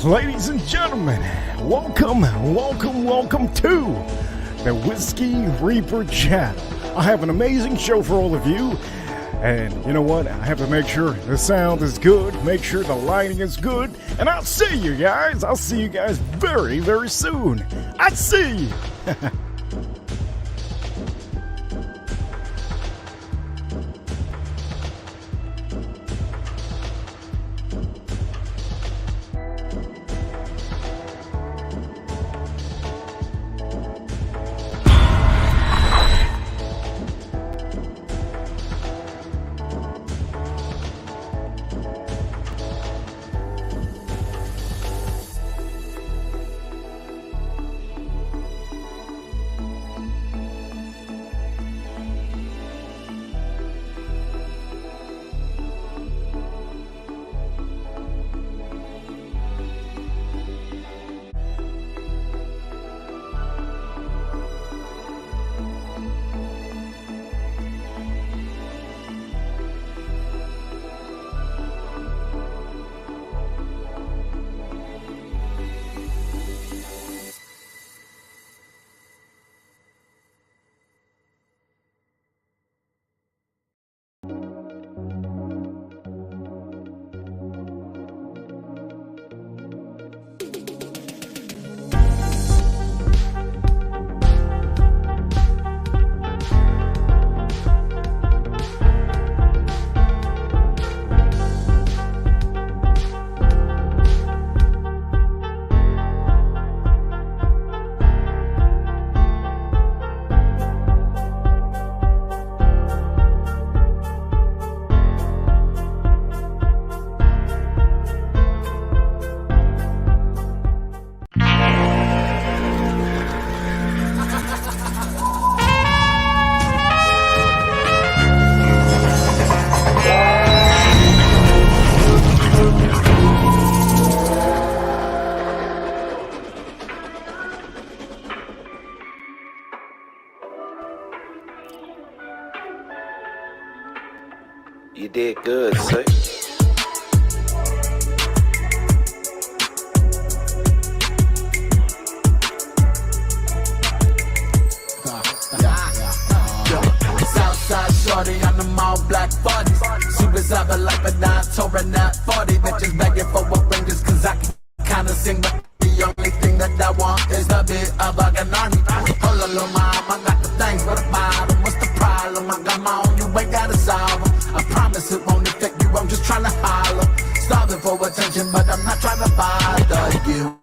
Ladies and gentlemen, welcome to the Whiskey Reaper Chat. I have an amazing show for all of you, and you know what? I have to make sure the sound is good, make sure the lighting is good, and I'll see you guys. I'll see you guys very, very soon. I see you. You did good, sir. Southside shorty on them all black 40s. She was out of life, but now I told her not 40. Bitches begging for a ring just cause I can kinda sing, but the only thing that I want is a bit of a army. Hold on, little mom, I got the things for the bottom. What's the problem? I got my own, you ain't gotta solve them. I promise it won't affect you, I'm just trying to holler. Starving for attention, but I'm not trying to bother you.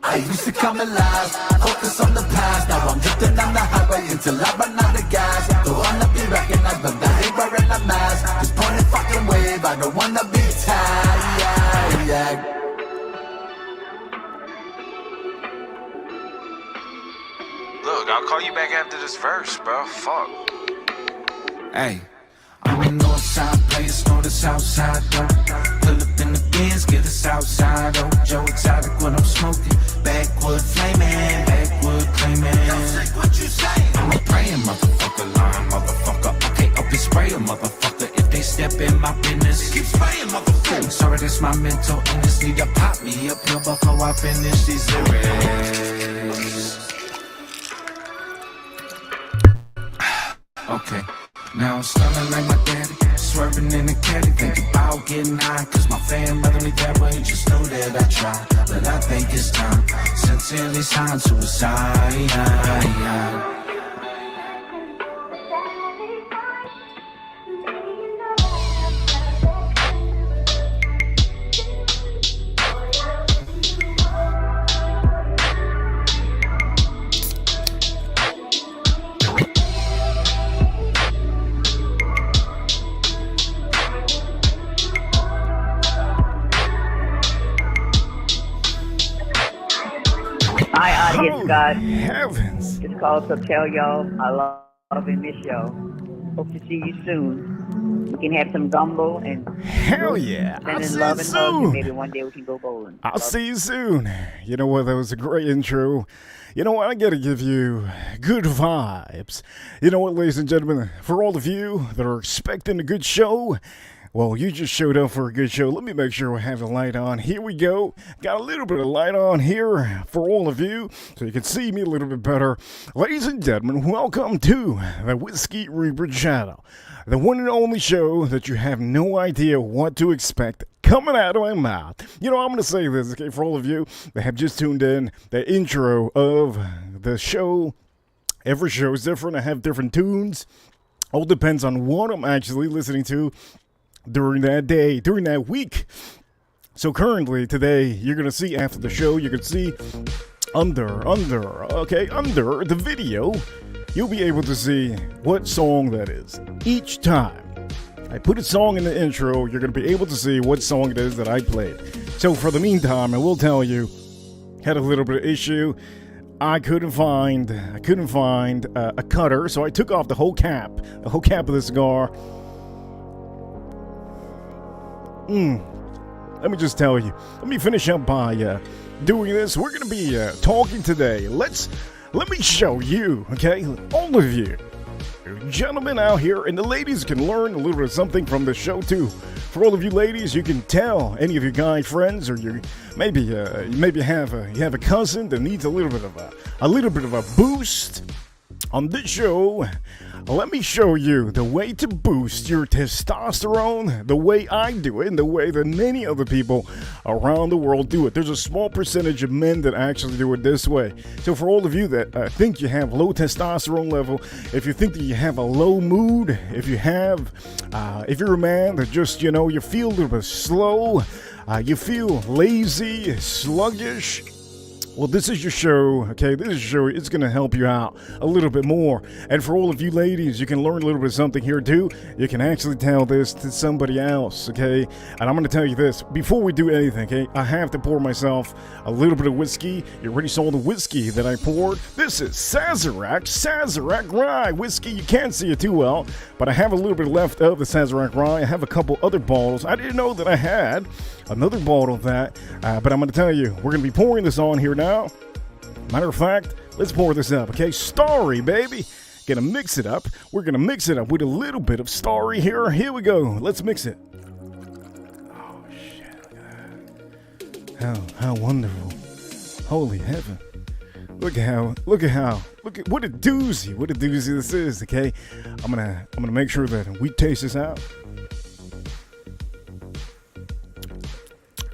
I used to come alive, focus on the past. Now I'm drifting on the highway until I run out of gas. Don't wanna be recognized, but I ain't wearing a mask. Just point a fucking wave, I don't wanna be tagged. Look, I'll call you back after this verse, bro. Fuck. Hey, I'm a north side player, know the south side though. Pull up in the Benz, get the south side oh. Joe exotic when I'm smoking, backwood flaming, backwood claiming. Don't say what you say. I'm a praying motherfucker, lying motherfucker. Okay, up and spray a motherfucker if they step in my business. Keep spraying motherfucker. Sorry, that's my mental illness. Need to pop me a pill before I finish these lyrics. Okay. Now I'm stunning like my daddy, swerving in the caddy, think about getting high, cause my fan rather me that way, just know that I try, but I think it's time, sincerely signed suicide. Hi, audience, God. Heavens. Just called to tell y'all I love and miss y'all. Hope to see you soon. We can have some gumbo and Hell yeah. I'll sending see love you and hugs, and soon. maybe one day we can go bowling. I'll see you soon. You know what? That was a great intro. You know what? I gotta give you good vibes. You know what, ladies and gentlemen? For all of you that are expecting a good show, well, you just showed up for a good show. Let me make sure we have the light on. Here we go. Got a little bit of light on here for all of you so you can see me a little bit better. Ladies and gentlemen, welcome to the Whiskey Reaper channel. The one and only show that you have no idea what to expect coming out of my mouth. You know, I'm going to say this, okay, for all of you that have just tuned in, the intro of the show. Every show is different. I have different tunes. All depends on what I'm actually listening to during that day, during that week. So currently, today, you're going to see after the show, you can see under the video, you'll be able to see what song that is. Each time I put a song in the intro, you're going to be able to see what song it is that I played. So for the meantime, I will tell you, had a little bit of issue. I couldn't find a cutter, so I took off the whole cap of the cigar. Let me just tell you. Let me finish up by doing this. We're going to be talking today. Let me show you, okay, all of you gentlemen out here, and the ladies can learn a little bit of something from the show too. For all of you ladies, you can tell any of your guy friends, or you maybe have a cousin that needs a little bit of a boost on this show. Let me show you the way to boost your testosterone, the way I do it, and the way that many other people around the world do it. There's a small percentage of men that actually do it this way. So for all of you that think you have low testosterone level, if you think that you have a low mood, if you're a man that just, you feel a little bit slow, you feel lazy, sluggish, well, this is your show, okay? This is your show. It's going to help you out a little bit more. And for all of you ladies, you can learn a little bit of something here, too. You can actually tell this to somebody else, okay? And I'm going to tell you this. Before we do anything, okay, I have to pour myself a little bit of whiskey. You already saw the whiskey that I poured. This is Sazerac Rye whiskey. You can't see it too well, but I have a little bit left of the Sazerac Rye. I have a couple other bottles. I didn't know that I had another bottle of that, but I'm going to tell you, we're going to be pouring this on here now. Matter of fact, let's pour this up, okay? Starry, baby. Gonna mix it up. We're gonna mix it up with a little bit of Starry here. Here we go. Let's mix it. Oh shit! Look at that. How wonderful! Holy heaven! Look at what a doozy! What a doozy this is. Okay, I'm gonna make sure that we taste this out.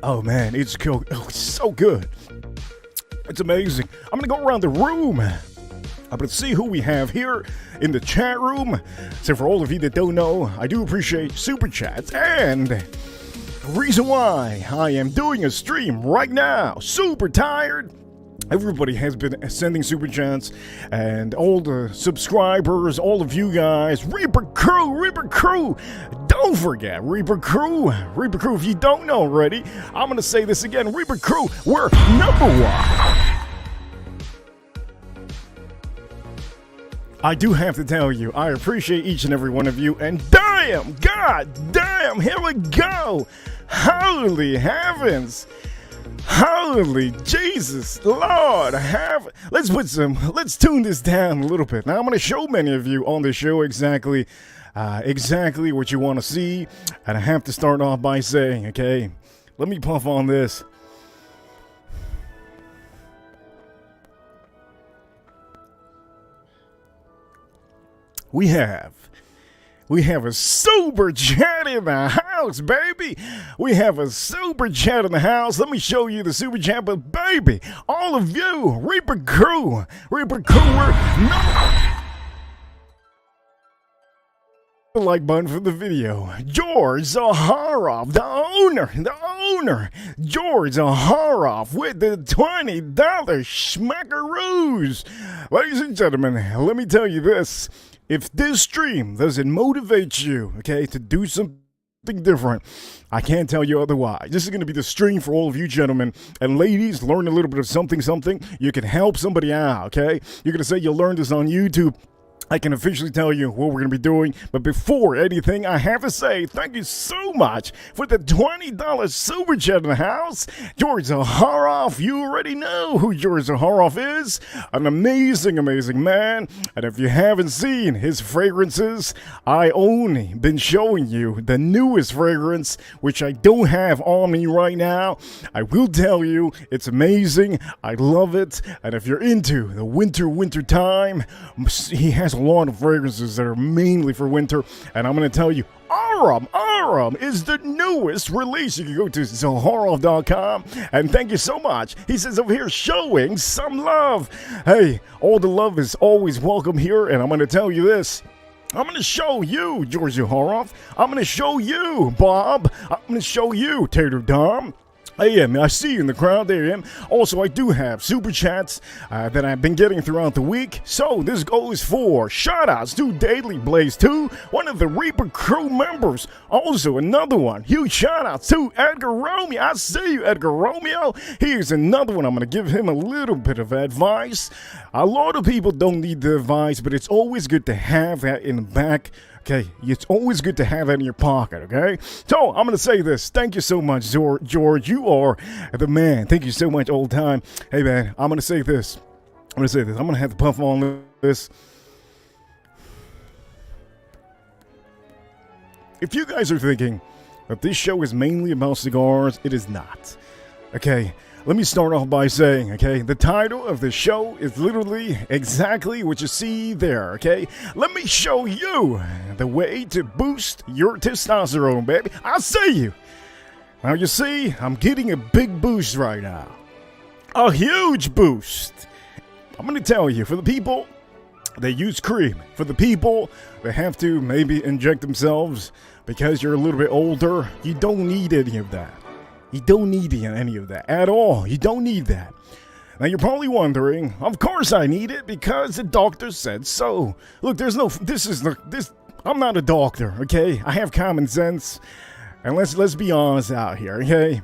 Oh man, it's cool. Oh, it's so good. It's amazing. I'm gonna go around the room. I'm gonna see who we have here in the chat room. So for all of you that don't know, I do appreciate super chats, and the reason why I am doing a stream right now, super tired. Everybody has been sending super chats, and all the subscribers, all of you guys, Reaper Crew, don't forget Reaper Crew, if you don't know already, I'm gonna say this again, Reaper Crew, we're #1. I do have to tell you, I appreciate each and every one of you, and god damn, here we go, holy heavens. Holy Jesus, Lord, let's tune this down a little bit. Now I'm going to show many of you on the show exactly what you want to see. And I have to start off by saying, okay, let me puff on this. We have a super chat in the house, baby. We have a super chat in the house. Let me show you the super chat, but baby, all of you, Reaper Crew, we're not the like button for the video. George Zaharov, the owner, George Zaharov with the $20 schmackaroos. Ladies and gentlemen, let me tell you this. If this stream doesn't motivate you, okay, to do something different, I can't tell you otherwise. This is going to be the stream for all of you gentlemen and ladies. Learn a little bit of something. You can help somebody out, okay? You're going to say you learned this on YouTube. I can officially tell you what we're going to be doing, but before anything, I have to say thank you so much for the $20 super chat in the house. George Zaharov, you already know who George Zaharov is. An amazing man, and if you haven't seen his fragrances, I only been showing you the newest fragrance, which I don't have on me right now. I will tell you, it's amazing. I love it, and if you're into the winter time, he has a lot of fragrances that are mainly for winter, and I'm going to tell you, Aram is the newest release. You can go to Zaharov.com, and thank you so much. He says over here, showing some love. Hey, all the love is always welcome here, and I'm going to tell you this. I'm going to show you, George Zaharov. I'm going to show you, Bob. I'm going to show you, Tater Dom. I see you in the crowd. There I am. Also, I do have super chats that I've been getting throughout the week. So this goes for shoutouts to Daily Blaze 2, one of the Reaper Crew members. Also, another one. Huge shoutouts to Edgar Romeo. I see you, Edgar Romeo. Here's another one. I'm going to give him a little bit of advice. A lot of people don't need the advice, but it's always good to have that in the back. Okay, it's always good to have that in your pocket, okay? So, I'm going to say this. Thank you so much, George. You are the man. Thank you so much, old time. Hey, man, I'm going to say this. I'm going to have to puff on this. If you guys are thinking that this show is mainly about cigars, it is not. Okay? Let me start off by saying, okay, the title of the show is literally exactly what you see there, okay? Let me show you the way to boost your testosterone, baby. I see you. Now, you see, I'm getting a big boost right now. A huge boost. I'm going to tell you, for the people that use cream, for the people that have to maybe inject themselves because you're a little bit older, you don't need any of that. You don't need any of that at all. You don't need that. Now you're probably wondering, of course I need it because the doctor said so. Look, I'm not a doctor, okay? I have common sense. And let's be honest out here, okay?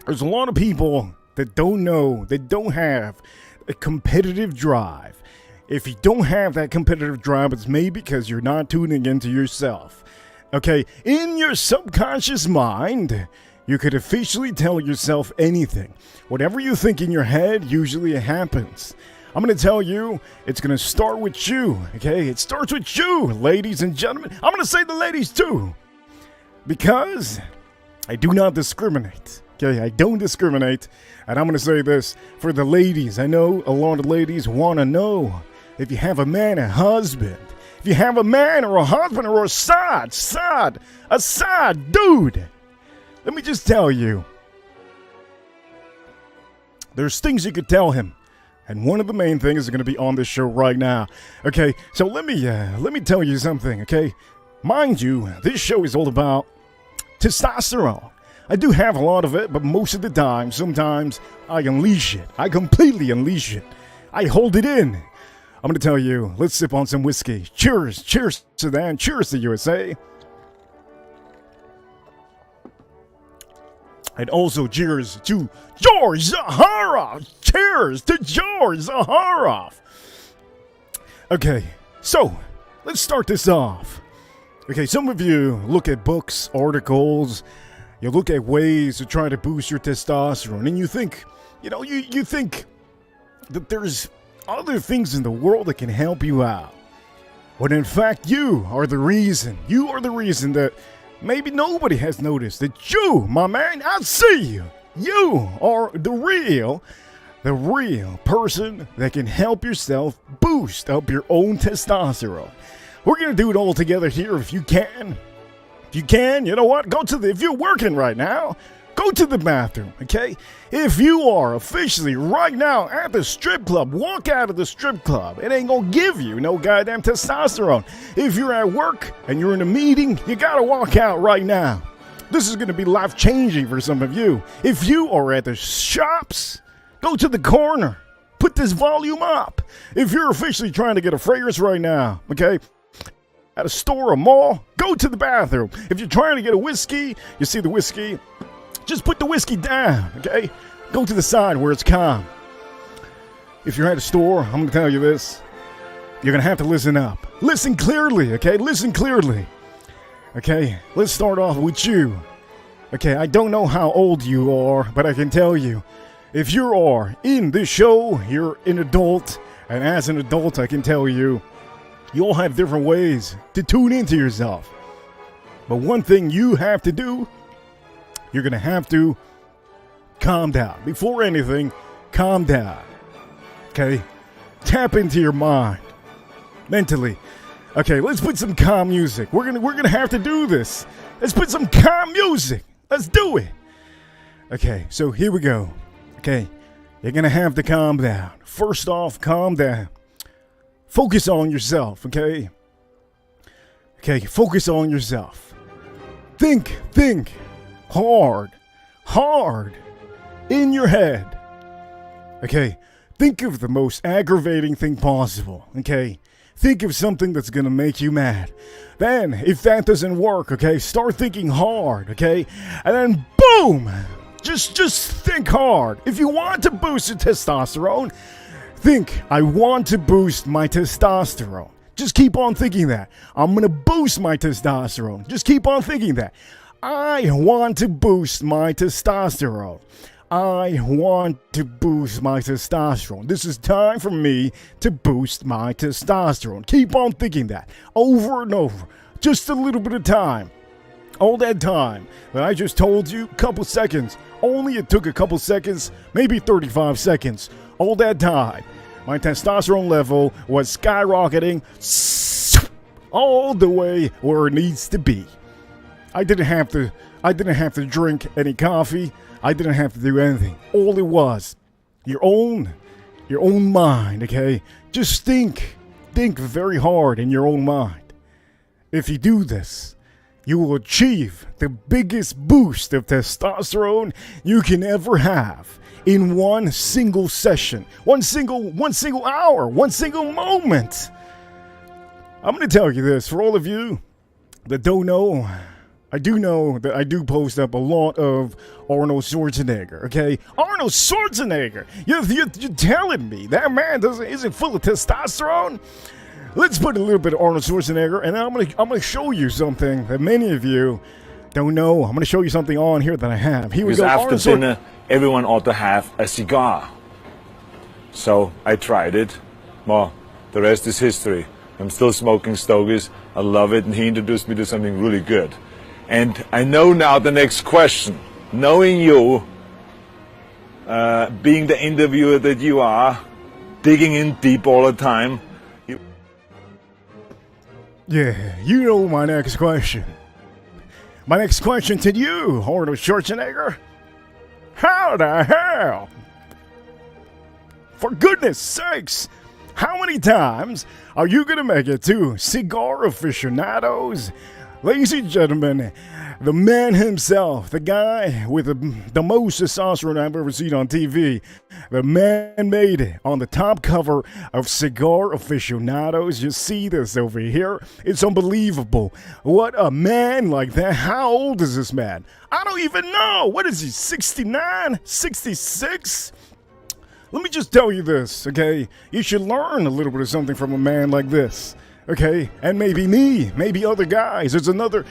There's a lot of people that don't know, that don't have a competitive drive. If you don't have that competitive drive, it's maybe because you're not tuning into yourself. Okay? In your subconscious mind, you could officially tell yourself anything. Whatever you think in your head, usually it happens. I'm going to tell you, it's going to start with you, okay? It starts with you, ladies and gentlemen. I'm going to say the ladies too, because I do not discriminate, okay? I don't discriminate, and I'm going to say this for the ladies. I know a lot of ladies want to know if you have a man, a husband. If you have a man or a husband or a side dude, let me just tell you, there's things you could tell him, and one of the main things is going to be on this show right now. Okay, so let me tell you something. Okay, mind you, this show is all about testosterone. I do have a lot of it, but most of the time, sometimes I unleash it. I completely unleash it. I hold it in. I'm going to tell you, let's sip on some whiskey. Cheers, cheers to that, and cheers to USA. And also cheers to George Zaharoff. Cheers to George Zaharoff. Okay, so let's start this off. Okay, some of you look at books, articles, you look at ways to try to boost your testosterone, and you think, you think that there's other things in the world that can help you out. When in fact, you are the reason that maybe nobody has noticed that you, my man, I see you. You are the real person that can help yourself boost up your own testosterone. We're going to do it all together here if you can. If you can, you know what? If you're working right now, go to the bathroom, okay? If you are officially right now at the strip club, walk out of the strip club. It ain't gonna give you no goddamn testosterone. If you're at work and you're in a meeting, you gotta walk out right now. This is gonna be life-changing for some of you. If you are at the shops, go to the corner. Put this volume up. If you're officially trying to get a fragrance right now, okay? At a store, a mall, go to the bathroom. If you're trying to get a whiskey, you see the whiskey, just put the whiskey down, okay? Go to the side where it's calm. If you're at a store, I'm going to tell you this. You're going to have to listen up. Listen clearly, okay? Listen clearly. Okay, let's start off with you. Okay, I don't know how old you are, but I can tell you, if you are in this show, you're an adult, and as an adult, I can tell you, you all have different ways to tune into yourself. But one thing you have to do, you're going to have to calm down. Before anything, calm down. Okay? Tap into your mind. Mentally. Okay, let's put some calm music. We're gonna have to do this. Let's put some calm music. Let's do it. Okay, so here we go. Okay, you're going to have to calm down. First off, calm down. Focus on yourself, okay? Okay, focus on yourself. Think hard in your head. Okay, think of the most aggravating thing possible, okay? Think of something that's gonna make you mad. Then, if that doesn't work, okay, start thinking hard, okay? And then, boom! Just think hard. If you want to boost your testosterone, think, I want to boost my testosterone. Just keep on thinking that. I'm going to boost my testosterone. Just keep on thinking that. I want to boost my testosterone. I want to boost my testosterone. This is time for me to boost my testosterone. Keep on thinking that over and over. Just a little bit of time. All that time that I just told you, couple seconds. Only it took a couple seconds, maybe 35 seconds. All that time, my testosterone level was skyrocketing all the way where it needs to be. I didn't have to drink any coffee. I didn't have to do anything. All it was, your own mind, okay? Just think very hard in your own mind. If you do this, you will achieve the biggest boost of testosterone you can ever have in one single session, one single hour, one single moment. I'm going to tell you this, for all of you that don't know, I do know that I do post up a lot of Arnold Schwarzenegger, okay? Arnold Schwarzenegger! You're telling me that man isn't full of testosterone? Let's put a little bit of Arnold Schwarzenegger, and I'm gonna show you something that many of you don't know. I'm gonna show you something on here that I have. Here we Because go. after dinner, everyone ought to have a cigar. So I tried it. Well, the rest is history. I'm still smoking stogies. I love it, and he introduced me to something really good. And I know now the next question. Knowing you, being the interviewer that you are, digging in deep all the time. Yeah, you know my next question. My next question to you, Arnold Schwarzenegger. How the hell? For goodness sakes, how many times are you gonna make it to Cigar Aficionados? Ladies and gentlemen, the man himself, the guy with the most testosterone I've ever seen on TV, the man made it on the top cover of Cigar Aficionados. You see this over here? It's unbelievable. What a man like that. How old is this man? I don't even know. What is he, 69? 66? Let me just tell you this, okay? You should learn a little bit of something from a man like this. Okay, and maybe me, maybe other guys. There's another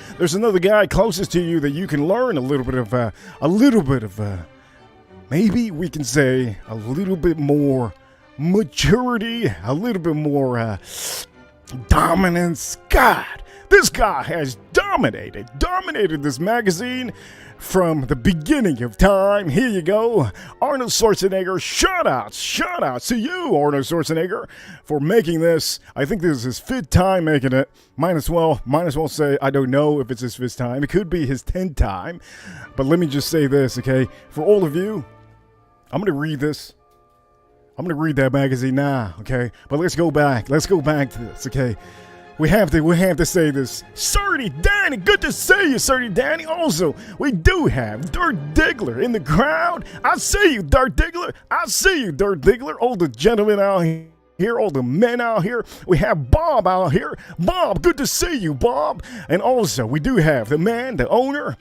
guy closest to you that you can learn a little bit of, maybe we can say a little bit more maturity, a little bit more dominance. God, this guy has dominated this magazine from the beginning of time. Here you go. Arnold Schwarzenegger, shout-outs to you, Arnold Schwarzenegger, for making this. I think this is his 5th time making it. Might as well say, I don't know if it's his 5th time. It could be his 10th time. But let me just say this, okay? For all of you, I'm going to read this. I'm going to read that magazine now, okay? But let's go back to this, okay? We have to say this. Surdy Danny, good to see you, Surdy Danny. Also, we do have Dirt Diggler in the crowd. I see you, Dirt Diggler. All the gentlemen out here, all the men out here. We have Bob out here. Bob, good to see you, Bob. And also, we do have the man, the owner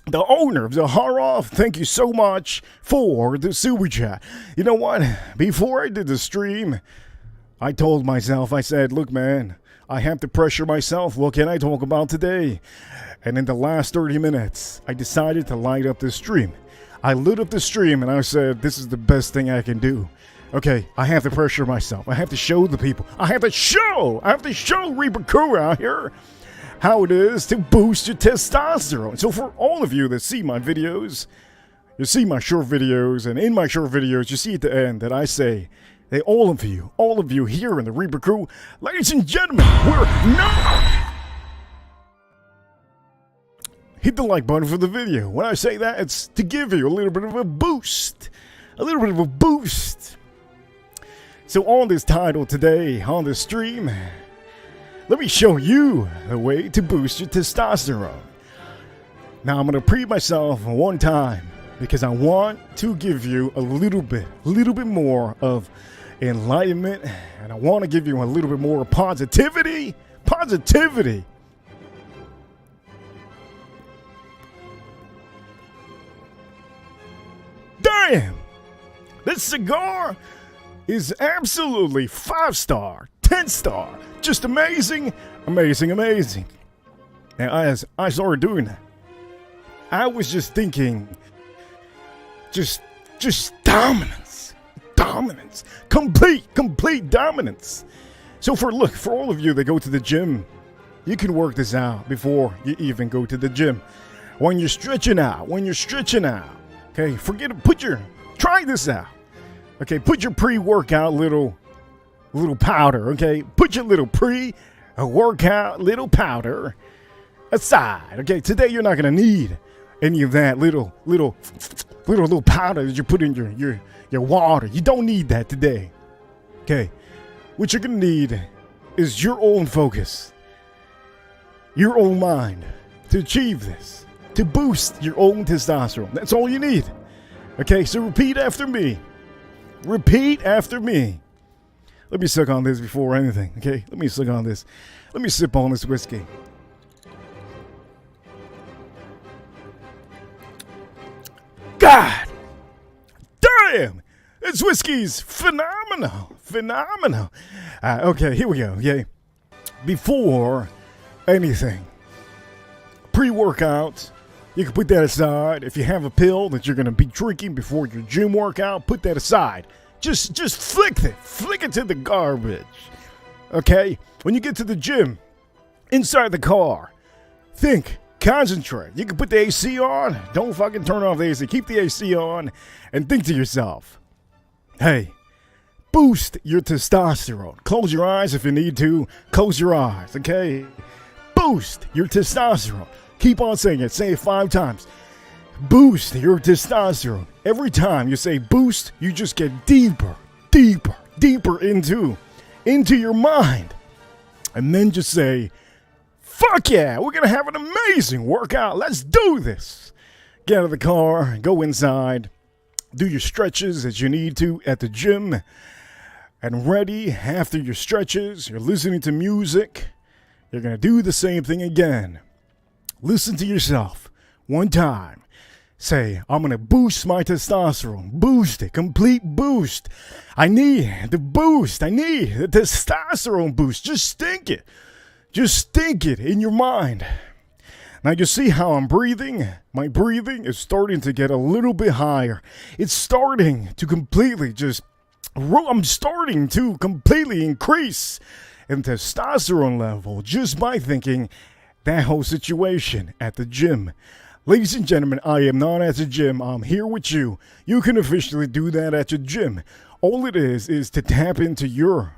of the Horoff. Thank you so much for the super chat. You know what? Before I did the stream, I told myself, I said, look, man, I have to pressure myself. What can I talk about today? And in the last 30 minutes, I decided to light up this stream. I lit up the stream and I said, this is the best thing I can do. Okay, I have to pressure myself. I have to show the people. I have to show Reaper Crew out here how it is to boost your testosterone. So for all of you that see my videos, you see my short videos, and in my short videos, you see at the end that I say, hey, all of you here in the Reaper Crew, ladies and gentlemen, we're now. Hit the like button for the video. When I say that, it's to give you a little bit of a boost. So on this title today, on this stream, let me show you the way to boost your testosterone. Now I'm going to pre myself one time because I want to give you a little bit more of enlightenment, and I want to give you a little bit more positivity. Damn, this cigar is absolutely 5-star, 10-star, just amazing. Now as I started doing that, I was just thinking, just dominance, complete dominance. So for all of you that go to the gym, you can work this out before you even go to the gym. When you're stretching out, okay, try this out. Okay, put your pre-workout little powder, okay? Put your little pre-workout little powder aside, okay? Today you're not gonna need any of that little powder that you put in your water. You don't need that today, okay? What you're gonna need is your own focus, your own mind to achieve this, to boost your own testosterone. That's all you need, okay? So repeat after me. Let me suck on this before anything, okay? Let me suck on this. Let me sip on this whiskey. God damn! This whiskey's phenomenal. Okay, here we go, okay? Before anything, pre-workout, you can put that aside. If you have a pill that you're going to be drinking before your gym workout, put that aside. Just flick it to the garbage. Okay? When you get to the gym, inside the car, think, concentrate. You can put the AC on. Don't fucking turn off the AC. Keep the AC on and think to yourself, hey, boost your testosterone. Close your eyes if you need to. Close your eyes, okay? Boost your testosterone. Keep on saying it. Say it 5 times. Boost your testosterone. Every time you say boost, you just get deeper into your mind. And then just say, fuck yeah, we're gonna have an amazing workout. Let's do this. Get out of the car, go inside, do your stretches as you need to at the gym. And ready after your stretches, you're listening to music. You're gonna do the same thing again. Listen to yourself one time. Say, I'm going to boost my testosterone. Boost it. Complete boost. I need the boost. I need the testosterone boost. Just think it. Just think it in your mind. Now you see how I'm breathing? My breathing is starting to get a little bit higher. It's starting to completely I'm starting to completely increase in testosterone level just by thinking that whole situation at the gym. Ladies and gentlemen, I am not at the gym. I'm here with you. You can officially do that at your gym. All it is to tap into your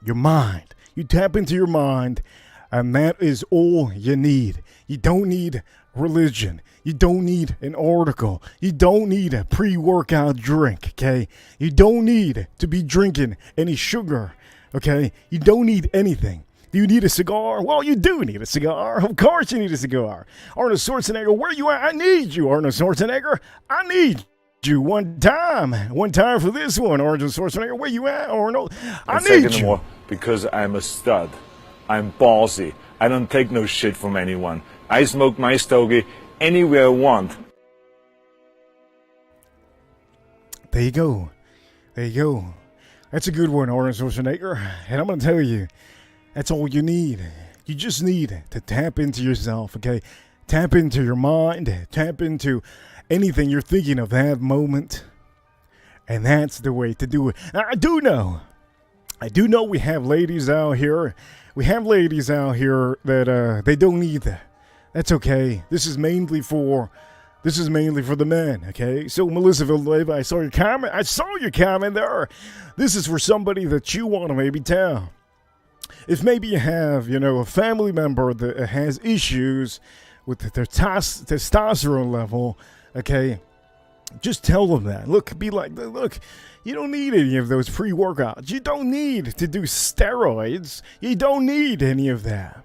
mind. You tap into your mind, and that is all you need. You don't need religion. You don't need an article. You don't need a pre-workout drink, okay? You don't need to be drinking any sugar, okay? You don't need anything. Do you need a cigar? Well, you do need a cigar. Of course you need a cigar. Arnold Schwarzenegger, where you at? I need you, Arnold Schwarzenegger. I need you one time. One time for this one, Arnold Schwarzenegger. Where you at, Arnold? I need you. More because I'm a stud. I'm ballsy. I don't take no shit from anyone. I smoke my stogie anywhere I want. There you go. There you go. That's a good one, Arnold Schwarzenegger. And I'm going to tell you, that's all you need. You just need to tap into yourself, okay? Tap into your mind. Tap into anything you're thinking of that moment. And that's the way to do it. Now, I do know we have ladies out here. We have ladies out here that they don't need that. That's okay. This is mainly for the men, okay? So, Melissa Villanueva, I saw your comment there. This is for somebody that you want to maybe tell. If maybe you have, a family member that has issues with their testosterone level, okay, just tell them that. Look, you don't need any of those pre-workouts. You don't need to do steroids. You don't need any of that.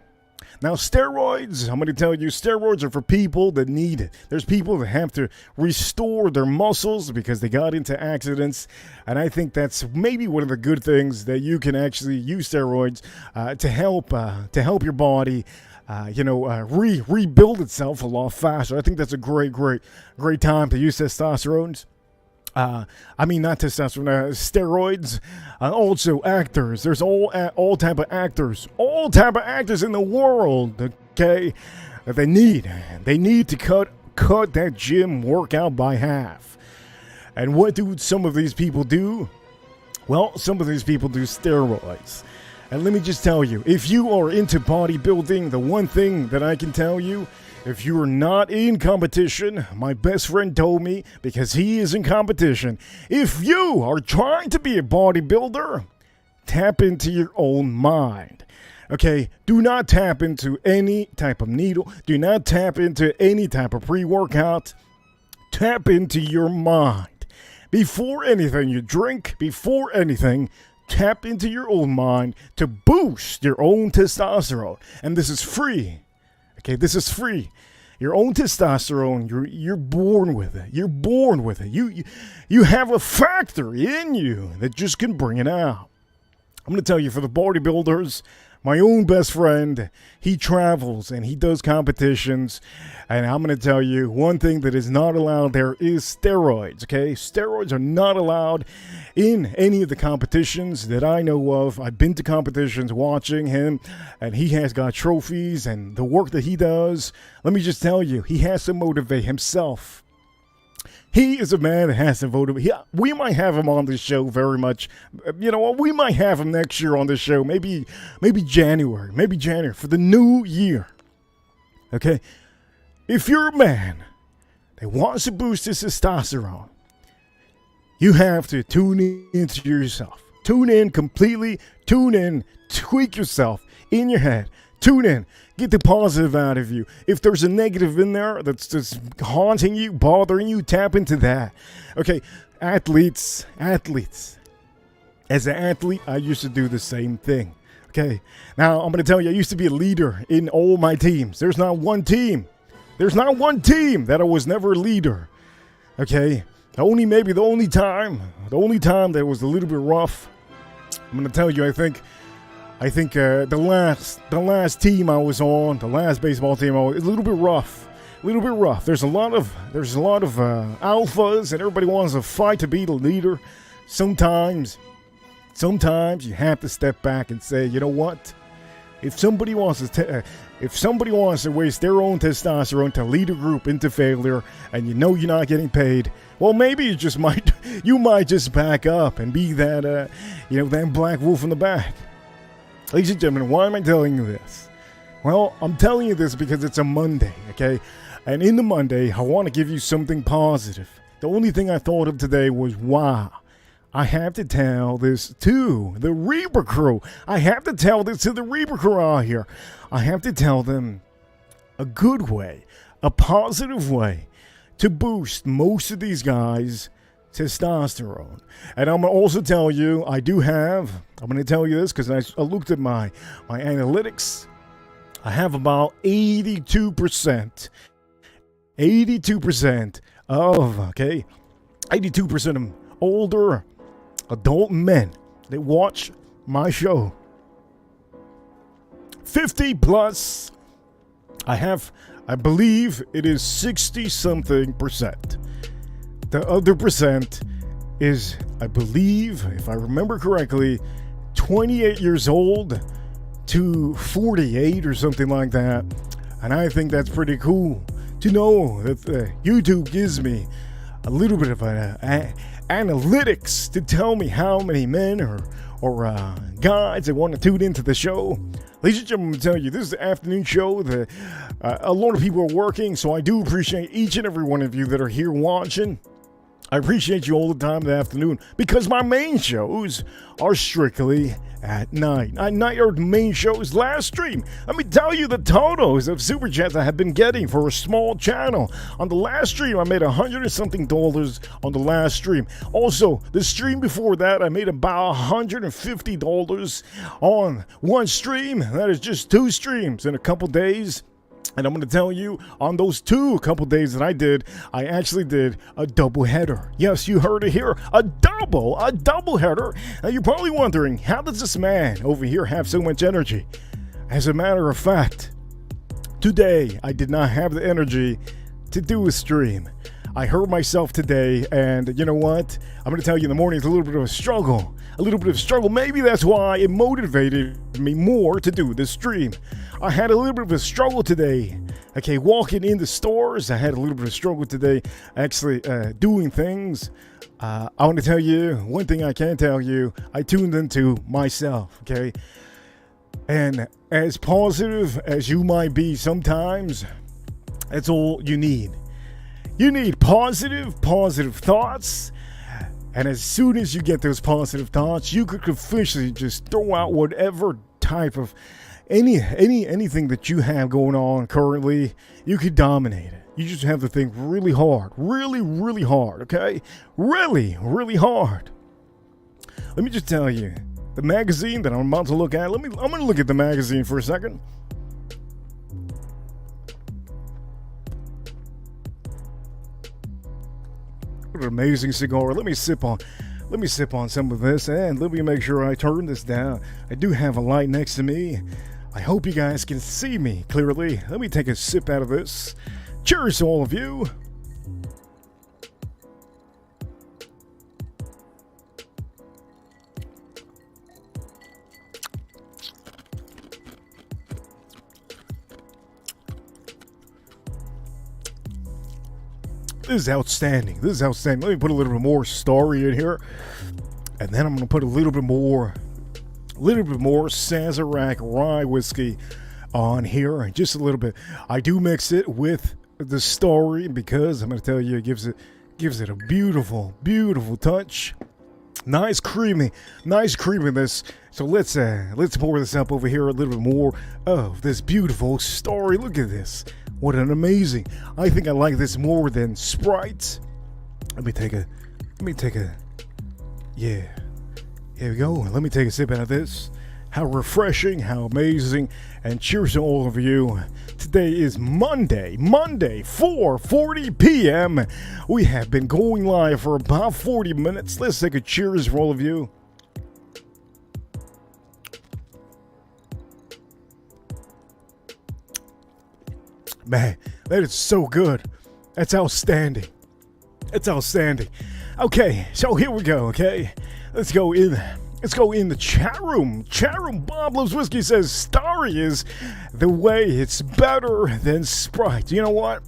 Now, steroids, I'm going to tell you, steroids are for people that need it. There's people that have to restore their muscles because they got into accidents. And I think that's maybe one of the good things that you can actually use steroids to help your body, rebuild itself a lot faster. I think that's a great time to use testosterone. Not testosterone, steroids. Also actors. There's all type of actors. All type of actors in the world, okay? That they need to cut that gym workout by half. And what do some of these people do? Well, some of these people do steroids. And let me just tell you, if you are into bodybuilding, the one thing that I can tell you, if you are not in competition, my best friend told me, because he is in competition, if you are trying to be a bodybuilder, tap into your own mind. Okay, do not tap into any type of needle. Do not tap into any type of pre-workout. Tap into your mind. Before anything you drink, before anything, tap into your own mind to boost your own testosterone. And this is free. Okay, this is free. Your own testosterone, you're born with it. You're born with it. You have a factory in you that just can bring it out. I'm going to tell you, for the bodybuilders, my own best friend, he travels and he does competitions. And I'm going to tell you, one thing that is not allowed there is steroids, okay? Steroids are not allowed in any of the competitions that I know of. I've been to competitions watching him, and he has got trophies, and the work that he does, let me just tell you, he has to motivate himself He is a man that hasn't voted. We might have him on the show very much. You know what? We might have him next year on the show. Maybe January. Maybe January for the new year. Okay? If you're a man that wants to boost his testosterone, you have to tune into yourself. Tune in completely. Tune in. Tweak yourself in your head. Tune in. Get the positive out of you. If there's a negative in there that's just haunting you, bothering you, tap into that. Okay, athletes. As an athlete, I used to do the same thing. Okay, now I'm going to tell you, I used to be a leader in all my teams. There's not one team that I was never a leader. Okay, the only time that was a little bit rough, I'm going to tell you, I think the last team I was on, the last baseball team I was, a little bit rough. There's a lot of alphas, and everybody wants to fight to be the leader. Sometimes you have to step back and say, you know what? If somebody wants to waste their own testosterone to lead a group into failure, and you know you're not getting paid, well, maybe you might just back up and be that that black wolf in the back. Ladies and gentlemen, why am I telling you this? Well, I'm telling you this because it's a Monday, okay? And in the Monday, I want to give you something positive. The only thing I thought of today was, wow, I have to tell this to the Reaper crew. I have to tell this to the Reaper crew out here. I have to tell them a good way, a positive way to boost most of these guys' testosterone. And I'm going to also tell you, I'm going to tell you this because I looked at my analytics. I have about 82% of older adult men that watch my show. 50 plus, I believe it is 60 something percent. The other percent is, I believe, if I remember correctly, 28 years old to 48 or something like that. And I think that's pretty cool to know that YouTube gives me a little bit of analytics to tell me how many men or guys that want to tune into the show. Ladies and gentlemen, I'm going to tell you, this is the afternoon show. A lot of people are working, so I do appreciate each and every one of you that are here watching. I appreciate you all the time in the afternoon because my main shows are strictly at night. At night, our main show is Live Stream. Let me tell you the totals of Super Chats I have been getting for a small channel. On the last stream, I made $100 and something on the last stream. Also, the stream before that, I made about $150 on one stream. That is just 2 streams in a couple days. And I'm going to tell you, on those couple days that I actually did a double header. Yes, you heard it here, a double header. Now you're probably wondering, how does this man over here have so much energy? As a matter of fact, today I did not have the energy to do a stream. I hurt myself today, and you know what? I'm going to tell you, in the morning it's a little bit of a struggle. Maybe that's why it motivated me more to do this stream. I had a little bit of a struggle today. Okay, walking in the stores, I had a little bit of struggle today actually doing things. I want to tell you, one thing I can tell you, I tuned into myself, okay? And as positive as you might be sometimes, that's all you need. You need positive thoughts. And as soon as you get those positive thoughts, you could officially just throw out whatever type of anything that you have going on currently. You could dominate it. You just have to think really hard, really hard, okay? Really hard. Let me just tell you, the magazine that I'm about to look at. I'm going to look at the magazine for a second. What an amazing cigar. Let me sip on some of this, and let me make sure I turn this down. I do have a light next to me. I hope you guys can see me clearly. Let me take a sip out of this. Cheers to all of you. is outstanding. This is outstanding. Let me put a little bit more story in here, and then I'm gonna put a little bit more Sazerac rye whiskey on here, just a little bit. I do mix it with the story because I'm gonna tell you, it gives it a beautiful, beautiful touch. Nice creaminess. So let's pour this up over here, a little bit more of this beautiful story. Look at this. What an amazing. I think I like this more than Sprite. Let me take a yeah. Here we go. Let me take a sip out of this. How refreshing, how amazing, and cheers to all of you. Today is Monday, 4:40 p.m. We have been going live for about 40 minutes. Let's take a cheers for all of you. Man, that is so good. That's outstanding. It's outstanding. Okay, so here we go, okay? Let's go in the chat room. Bob Loves Whiskey says, Starry is the way. It's better than Sprite. You know what?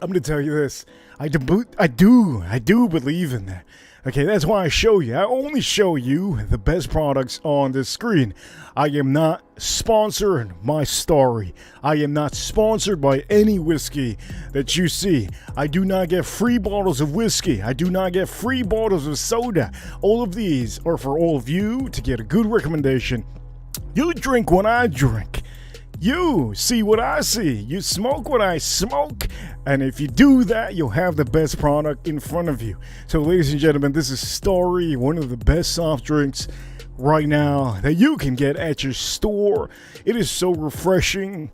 I'm going to tell you this. I do believe in that. Okay, that's why I show you. I only show you the best products on this screen. I am not sponsored by Starry. I am not sponsored by any whiskey that you see. I do not get free bottles of whiskey. I do not get free bottles of soda. All of these are for all of you to get a good recommendation. You drink what I drink. You see what I see. You smoke what I smoke. And if you do that, you'll have the best product in front of you. So, ladies and gentlemen, this is Starry, one of the best soft drinks right now that you can get at your store. It is so refreshing.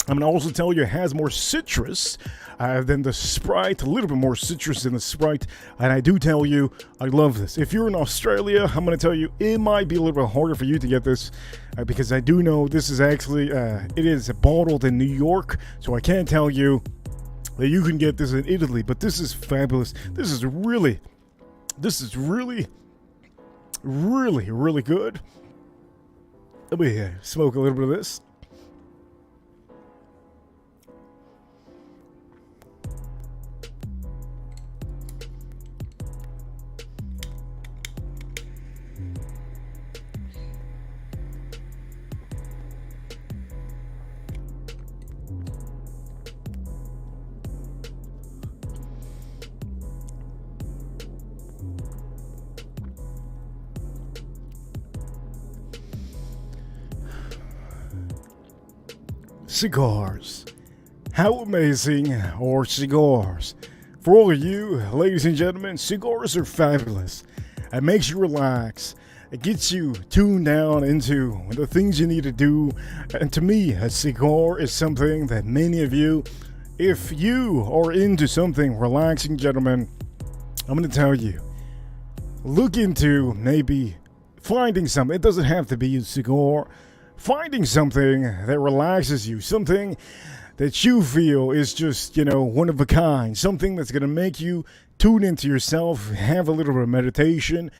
I'm going to also tell you it has more citrus than the Sprite, a little bit more citrus than the Sprite. And I do tell you, I love this. If you're in Australia, I'm going to tell you it might be a little bit harder for you to get this because I do know this is actually, it is bottled in New York. So I can't tell you that you can get this in Italy, but this is fabulous. This is really, really good. Let me smoke a little bit of this. Cigars. How amazing are cigars? For all of you, ladies and gentlemen, cigars are fabulous. It makes you relax. It gets you tuned down into the things you need to do. And to me, a cigar is something that many of you, if you are into something relaxing, gentlemen, I'm going to tell you, look into maybe finding something. It doesn't have to be a cigar. Finding something that relaxes you, something that you feel is just, one of a kind, something that's going to make you tune into yourself, have a little bit of meditation.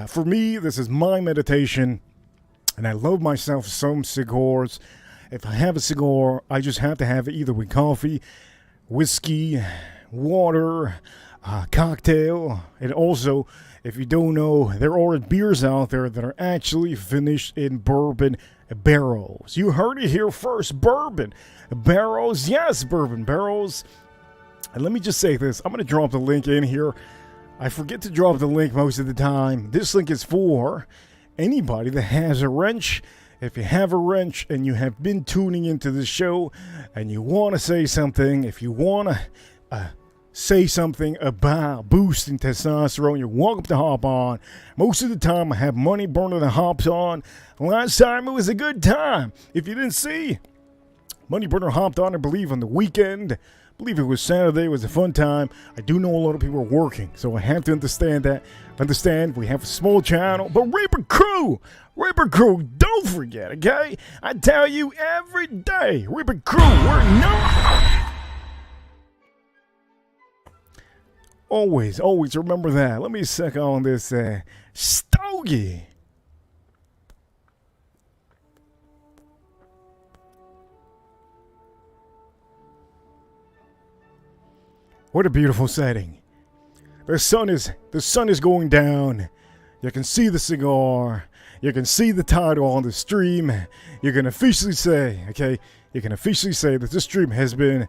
For me, this is my meditation, and I love myself some cigars. If I have a cigar, I just have to have it either with coffee, whiskey, water, cocktail, and also, if you don't know, there are beers out there that are actually finished in bourbon barrels. You heard it here first, bourbon barrels. Yes, bourbon barrels. And let me just say this. I'm going to drop the link in here. I forget to drop the link most of the time. This link is for anybody that has a wrench. If you have a wrench and you have been tuning into the show and you want to say something, if you want to say something about boosting testosterone, you're welcome to hop on. Most of the time, I have Money Burner that hops on. Last time, it was a good time. If you didn't see, Money Burner hopped on, I believe, on the weekend. I believe it was Saturday. It was a fun time. I do know a lot of people are working, so I have to understand that. Understand, we have a small channel, but Reaper Crew, don't forget, okay? I tell you every day, Reaper Crew, we're not... Always remember that. Let me suck on this stogie. What a beautiful setting. The sun is going down. You can see the cigar. You can see the title on the stream. You can officially say, okay, you can officially say that this stream has been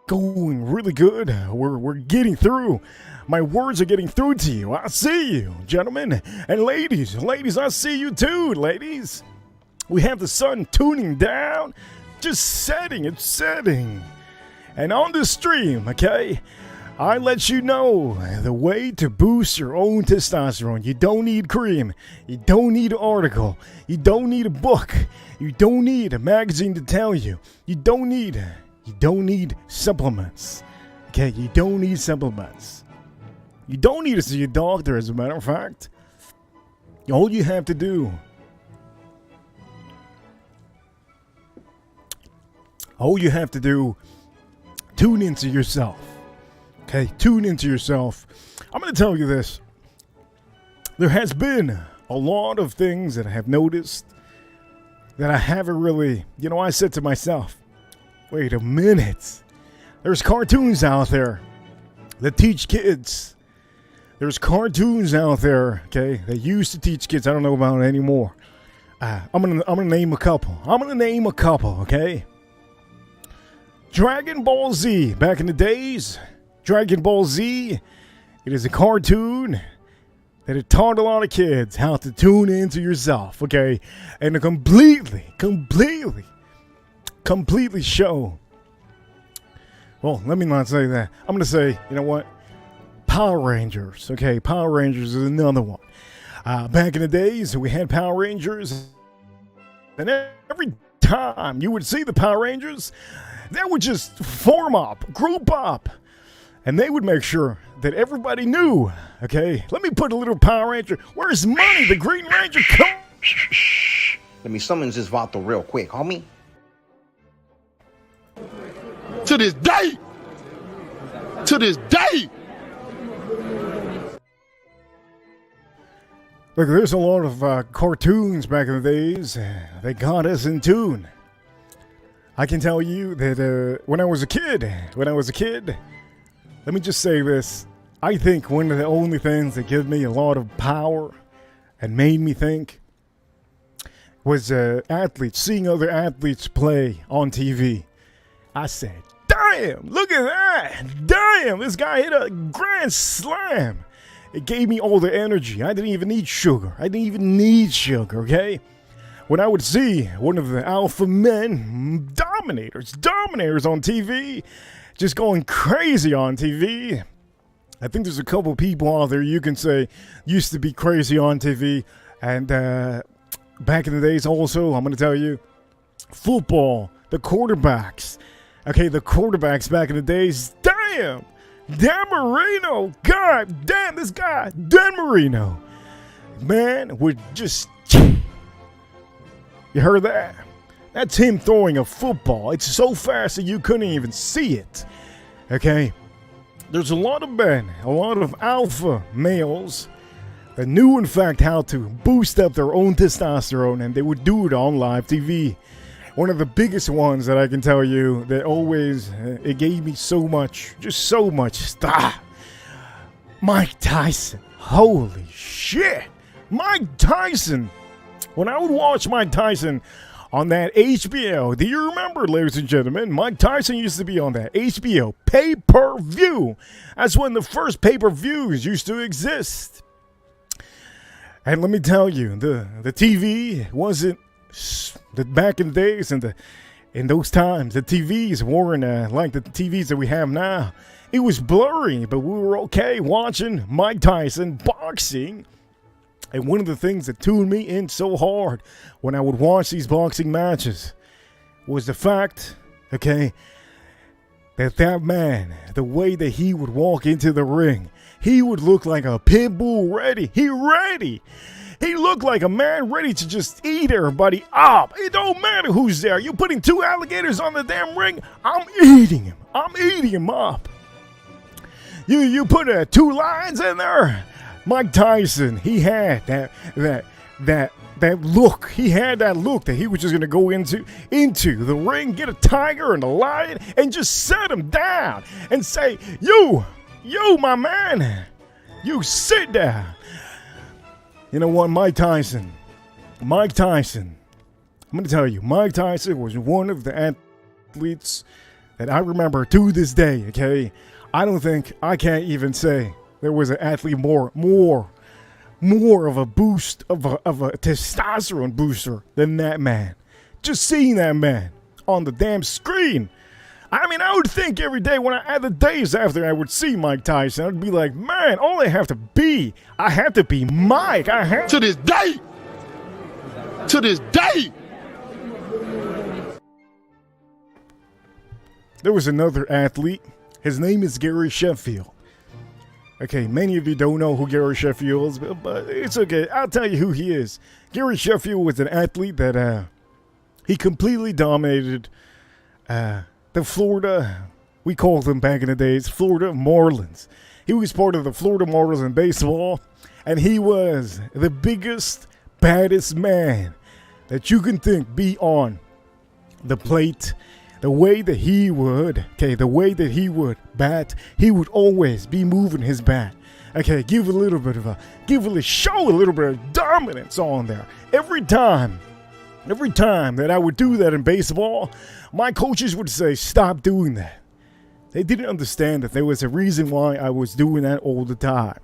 going really good. We're getting through. My words are getting through to you. I see you, gentlemen and ladies. Ladies, I see you too, ladies. We have the sun tuning down, just setting. It's setting. And on this stream, okay, I let you know the way to boost your own testosterone. You don't need cream. You don't need an article. You don't need a book. You don't need a magazine to tell you. You don't need supplements. Okay, you don't need supplements. You don't need to see a doctor, as a matter of fact. All you have to do, tune into yourself. Okay, tune into yourself. I'm going to tell you this. There has been a lot of things that I have noticed that I haven't really, I said to myself, wait a minute. There's cartoons out there that teach kids. There's cartoons out there, okay, that used to teach kids. I don't know about it anymore. I'm gonna name a couple. Okay? Dragon Ball Z. Back in the days, Dragon Ball Z, it is a cartoon that it taught a lot of kids how to tune into yourself, okay? And to completely show. Well, let me not say that. I'm going to say, you know what? Power Rangers, okay? Power Rangers is another one. Back in the days, we had Power Rangers. And every time you would see the Power Rangers, they would just form up, group up. And they would make sure that everybody knew, okay? Let me put a little Power Ranger. Where's Money, the Green Ranger? Come. Let me summons this vato real quick, homie. To this day! Look, there's a lot of cartoons back in the days. They got us in tune. I can tell you that when I was a kid, let me just say this. I think one of the only things that gave me a lot of power and made me think was athletes, seeing other athletes play on TV. I said, damn, look at that. Damn, this guy hit a grand slam. It gave me all the energy. I didn't even need sugar. Okay? When I would see one of the alpha men, dominators on TV, just going crazy on TV. I think there's a couple people out there you can say used to be crazy on TV. And back in the days also, I'm going to tell you, football, the quarterbacks. Okay, the quarterbacks back in the days, damn! Dan Marino! God damn, this guy, Dan Marino. Man, would just... You heard that? That's him throwing a football. It's so fast that you couldn't even see it. Okay? There's a lot of men, a lot of alpha males that knew, in fact, how to boost up their own testosterone, and they would do it on live TV. One of the biggest ones that I can tell you that always, it gave me so much, just so much stuff. Mike Tyson. Holy shit. Mike Tyson. When I would watch Mike Tyson on that HBO, do you remember, ladies and gentlemen, Mike Tyson used to be on that HBO pay-per-view. That's when the first pay-per-views used to exist. And let me tell you, the TV wasn't, back in the days and in those times, the TVs weren't like the TVs that we have now. It was blurry, but we were okay watching Mike Tyson boxing. And one of the things that tuned me in so hard when I would watch these boxing matches was the fact, okay, that man, the way that he would walk into the ring, he would look like a pit bull ready. He looked like a man ready to just eat everybody up. It don't matter who's there. You're putting two alligators on the damn ring. I'm eating him up. You put two lions in there. Mike Tyson, he had that that look. He had that look that he was just gonna go into the ring, get a tiger and a lion, and just set him down and say, "You, my man, you sit down." You know what, Mike Tyson. I'm gonna tell you, Mike Tyson was one of the athletes that I remember to this day. Okay, I can't even say there was an athlete more of a boost of a testosterone booster than that man. Just seeing that man on the damn screen. I mean, I would think every day at the days after I would see Mike Tyson, I'd be like, man, all I have to be Mike. To this day. To this day. There was another athlete. His name is Gary Sheffield. Okay, many of you don't know who Gary Sheffield is, but it's okay. I'll tell you who he is. Gary Sheffield was an athlete that he completely dominated the Florida, we called them back in the days, Florida Marlins. He was part of the Florida Marlins in baseball, and he was the biggest, baddest man that you can think be on the plate. The way that he would bat, he would always be moving his bat. Okay, show a little bit of dominance on there. Every time that I would do that in baseball, my coaches would say, stop doing that. They didn't understand that there was a reason why I was doing that all the time.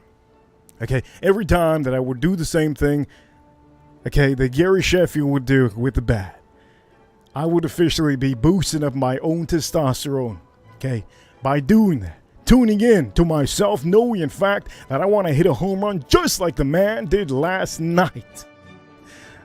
Okay, every time that I would do the same thing, okay, that Gary Sheffield would do with the bat, I would officially be boosting up my own testosterone, okay, by doing that. Tuning in to myself, knowing in fact that I want to hit a home run just like the man did last night.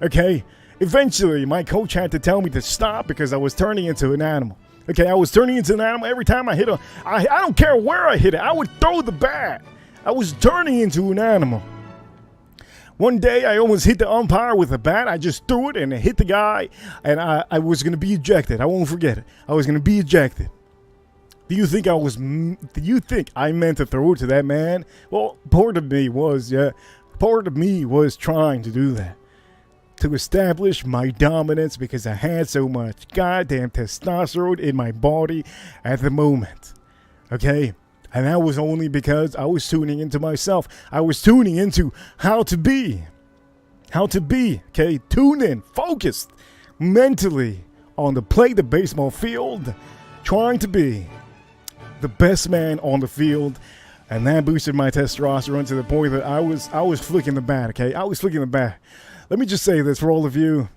Okay, eventually my coach had to tell me to stop because I was turning into an animal. Okay, I was turning into an animal every time I hit I don't care where I hit it, I would throw the bat. I was turning into an animal. One day, I almost hit the umpire with a bat. I just threw it and it hit the guy, and I was going to be ejected. I won't forget it. I was going to be ejected. Do you think I meant to throw it to that man? Well, part of me was trying to do that, to establish my dominance because I had so much goddamn testosterone in my body at the moment. Okay? And that was only because I was tuning into myself. I was tuning into how to be, okay? Tune in, focused mentally on the play, the baseball field, trying to be the best man on the field. And that boosted my testosterone to the point that I was flicking the bat, okay? I was flicking the bat. Let me just say this for all of you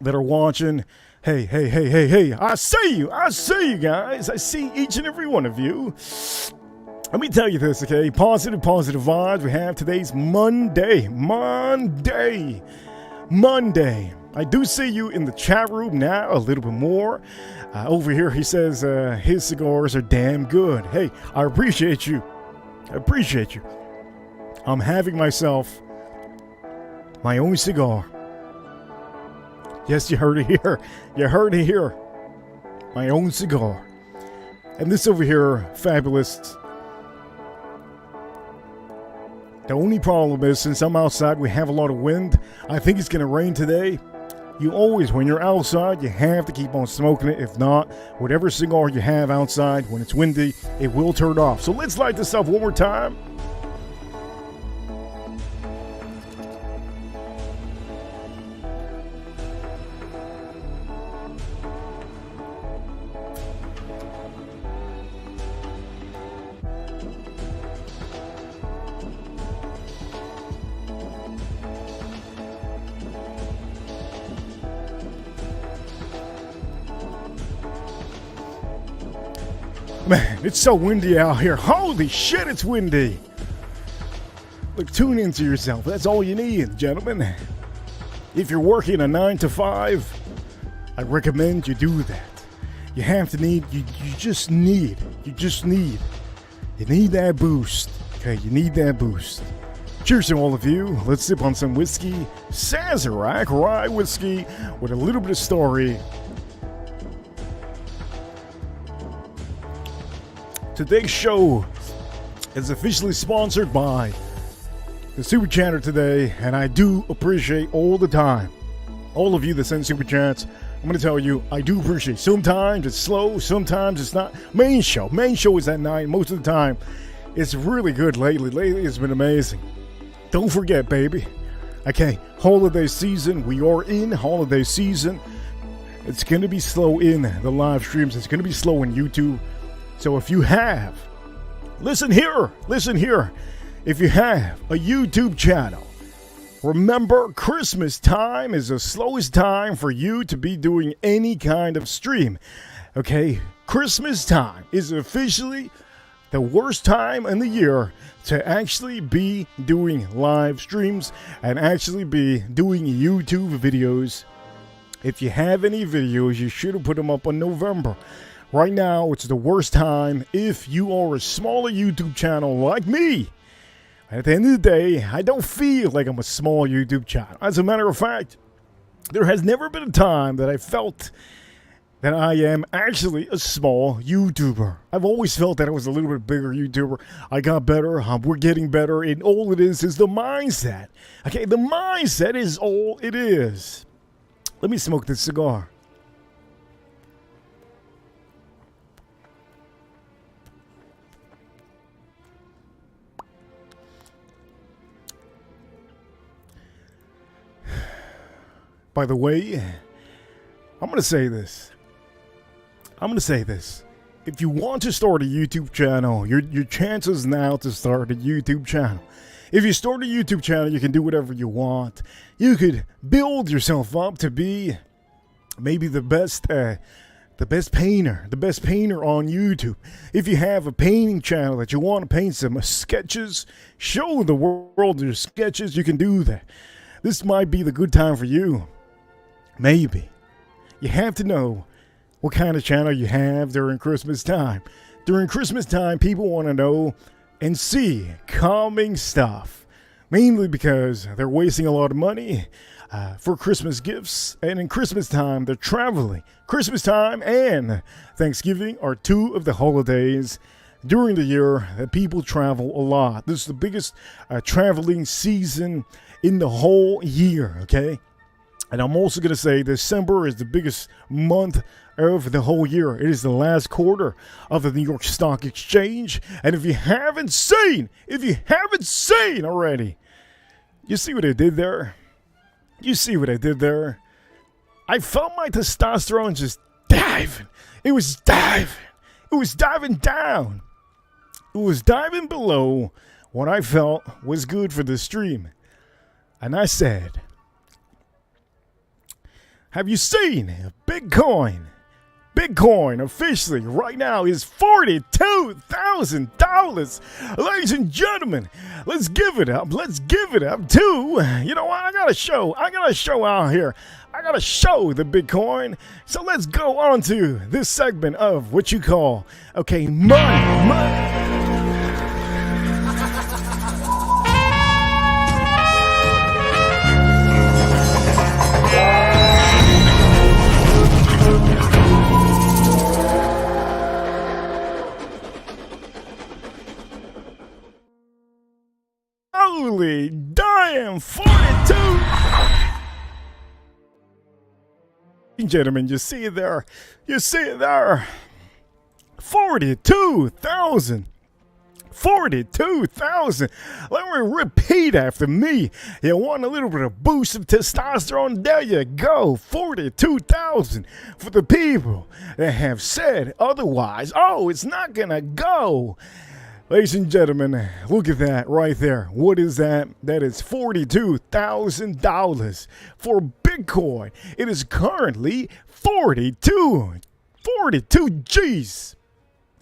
that are watching. Hey, I see you guys. I see each and every one of you. Let me tell you this, okay? Positive vibes. We have today's Monday. I do see you in the chat room now a little bit more. Over here, he says his cigars are damn good. Hey, I appreciate you. I'm having myself my own cigar. Yes, you heard it here. My own cigar. And this over here, fabulous. The only problem is, since I'm outside, we have a lot of wind. I think it's going to rain today. You always, when you're outside, you have to keep on smoking it. If not, whatever cigar you have outside, when it's windy, it will turn off. So let's light this up one more time. Man, it's so windy out here. Holy shit, it's windy. Look, tune into yourself. That's all you need, gentlemen. If you're working a 9 to 5, I recommend you do that. You just need that boost. Okay, you need that boost. Cheers to all of you. Let's sip on some whiskey. Sazerac rye whiskey with a little bit of story. Today's show is officially sponsored by the super chatter today, and I do appreciate all the time. All of you that send super chats, I'm going to tell you, I do appreciate. Sometimes it's slow, sometimes it's not. Main show is at 9 most of the time. It's really good lately. Lately it's been amazing. Don't forget, baby. Okay, holiday season. We are in holiday season. It's going to be slow in the live streams. It's going to be slow in YouTube. So if you have, listen here. If you have a YouTube channel, remember Christmas time is the slowest time for you to be doing any kind of stream. Okay, Christmas time is officially the worst time in the year to actually be doing live streams and actually be doing YouTube videos. If you have any videos, you should have put them up in November. Right now, it's the worst time if you are a smaller YouTube channel like me. At the end of the day, I don't feel like I'm a small YouTube channel. As a matter of fact, there has never been a time that I felt that I am actually a small YouTuber. I've always felt that I was a little bit bigger YouTuber. I got better. We're getting better. And all it is the mindset. Okay, the mindset is all it is. Let me smoke this cigar. By the way, I'm going to say this. If you want to start a YouTube channel, your chances now to start a YouTube channel. If you start a YouTube channel, you can do whatever you want. You could build yourself up to be maybe the best painter on YouTube. If you have a painting channel that you want to paint some sketches, show the world your sketches, you can do that. This might be the good time for you. Maybe. You have to know what kind of channel you have during Christmas time. During Christmas time, people want to know and see calming stuff. Mainly because they're wasting a lot of money for Christmas gifts. And in Christmas time, they're traveling. Christmas time and Thanksgiving are two of the holidays during the year that people travel a lot. This is the biggest traveling season in the whole year, okay? And I'm also going to say December is the biggest month of the whole year. It is the last quarter of the New York Stock Exchange. And if you haven't seen already, you see what I did there? I felt my testosterone just diving. It was diving down. It was diving below what I felt was good for the stream. And I said, have you seen Bitcoin? Bitcoin officially right now is $42,000. Ladies and gentlemen, let's give it up. Let's give it up to, you know what? I got a show out here. I got to show the Bitcoin. So let's go on to this segment of what you call, okay, money. Holy damn, 42! Gentlemen, you see it there. 42,000. 42,000. Let me repeat after me. You want a little bit of boost of testosterone? There you go. 42,000 for the people that have said otherwise. Oh, it's not gonna go. Ladies and gentlemen, look at that right there. What is that? That is $42,000 for Bitcoin. It is currently 42 G's.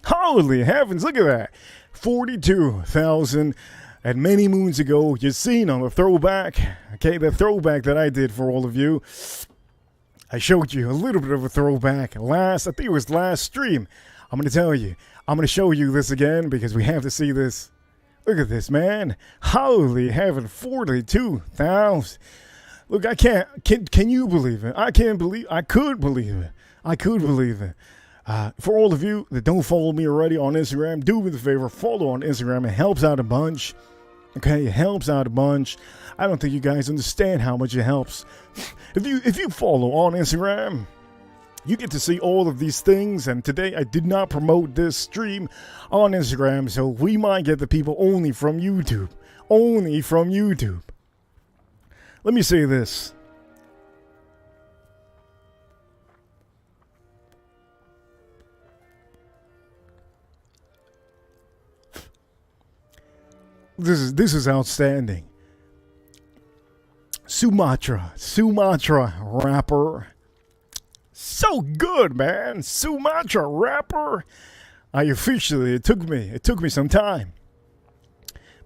Holy heavens, look at that. 42,000. And many moons ago, you seen on the throwback, okay, the throwback that I did for all of you. I showed you a little bit of a throwback I think it was last stream. I'm going to tell you. I'm going to show you this again because we have to see this. Look at this, man. Holy heaven, 42,000. Look, can you believe it? I could believe it. For all of you that don't follow me already on Instagram, do me the favor, follow on Instagram. It helps out a bunch. Okay, it helps out a bunch. I don't think you guys understand how much it helps. If you follow on Instagram, you get to see all of these things. And today I did not promote this stream on Instagram, so we might get the people only from YouTube. Only from YouTube. Let me say this. This is outstanding. Sumatra rapper. So good, man. Sumatra rapper. It took me some time.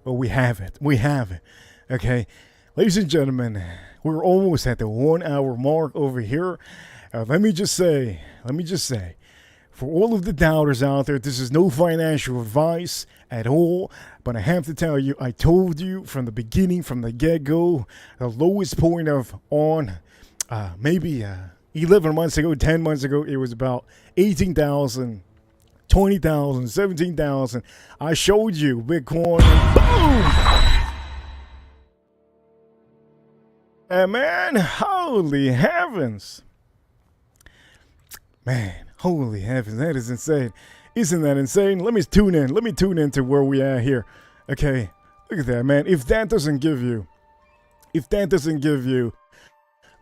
But we have it. Okay. Ladies and gentlemen, we're almost at the 1 hour mark over here. Let me just say, for all of the doubters out there, this is no financial advice at all. But I have to tell you, I told you from the beginning, from the get-go, the lowest point of maybe 11 months ago, 10 months ago, it was about 18,000, 20,000, 17,000. I showed you Bitcoin, and boom! And man, holy heavens. Man, holy heavens, that is insane. Isn't that insane? Let me tune in to where we are here. Okay, look at that, man. If that doesn't give you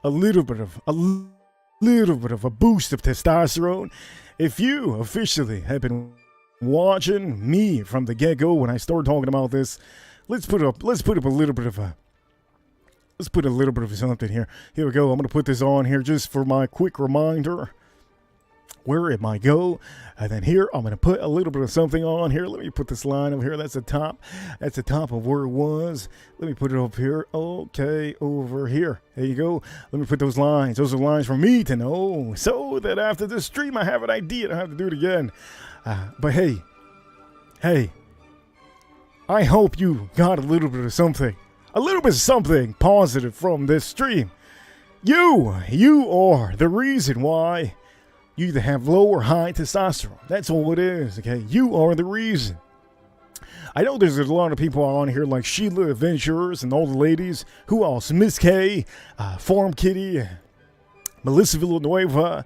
a little bit of a boost of testosterone, if you officially have been watching me from the get-go when I started talking about this, let's put up a little bit of something here. Here we go. I'm gonna put this on here just for my quick reminder where it might go. And then here, I'm going to put a little bit of something on here. Let me put this line over here. That's the top of where it was. Let me put it up here. Okay, over here. There you go. Let me put those lines. Those are lines for me to know, so that after this stream, I have an idea. I don't have to do it again. But hey, I hope you got a little bit of something positive from this stream. You are the reason why you either have low or high testosterone. That's all it is, okay? You are the reason. I know there's a lot of people on here like Sheila Adventurers and all the ladies. Who else? Miss K, Farm Kitty, Melissa Villanueva,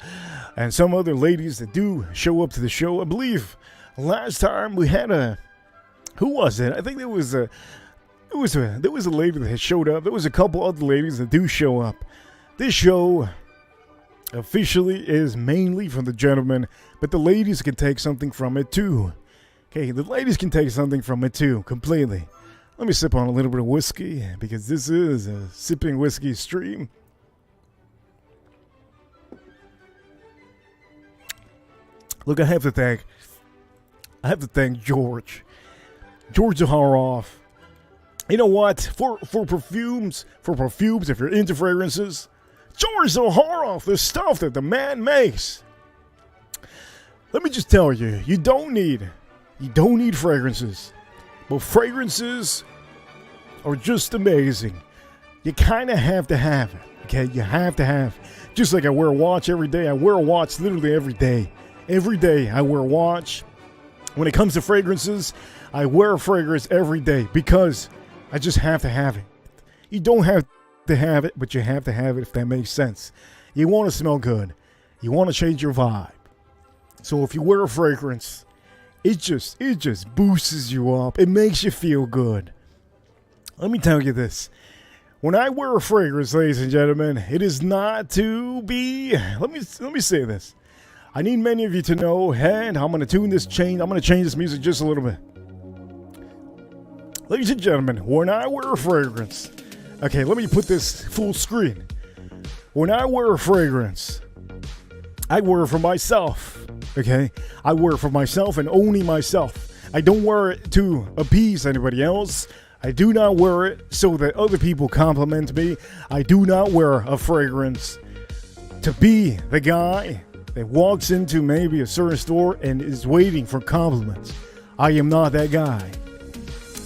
and some other ladies that do show up to the show. I believe last time we had who was it? I think there was a lady that had showed up. There was a couple other ladies that do show up. This show officially is mainly for the gentlemen, but the ladies can take something from it too. Okay, the ladies can take something from it too, completely. Let me sip on a little bit of whiskey, because this is a sipping whiskey stream. Look, I have to thank George Zaharoff. You know what? For perfumes, if you're into fragrances, George Zaharoff, the stuff that the man makes. Let me just tell you, you don't need fragrances. But fragrances are just amazing. You kind of have to have it, okay? You have to have it. Just like I wear a watch every day. I wear a watch literally every day. Every day I wear a watch. When it comes to fragrances, I wear a fragrance every day because I just have to have it. You don't have to have it, but you have to have it, if that makes sense. You want to smell good. You want to change your vibe. So if you wear a fragrance, it just boosts you up. It makes you feel good. Let me tell you this. When I wear a fragrance, ladies and gentlemen, it is not to be... Let me say this. I need many of you to know, and I'm going to I'm going to change this music just a little bit. Ladies and gentlemen, when I wear a fragrance... Okay, let me put this full screen. When I wear a fragrance, I wear it for myself. Okay? I wear it for myself and only myself. I don't wear it to appease anybody else. I do not wear it so that other people compliment me. I do not wear a fragrance to be the guy that walks into maybe a certain store and is waiting for compliments. I am not that guy.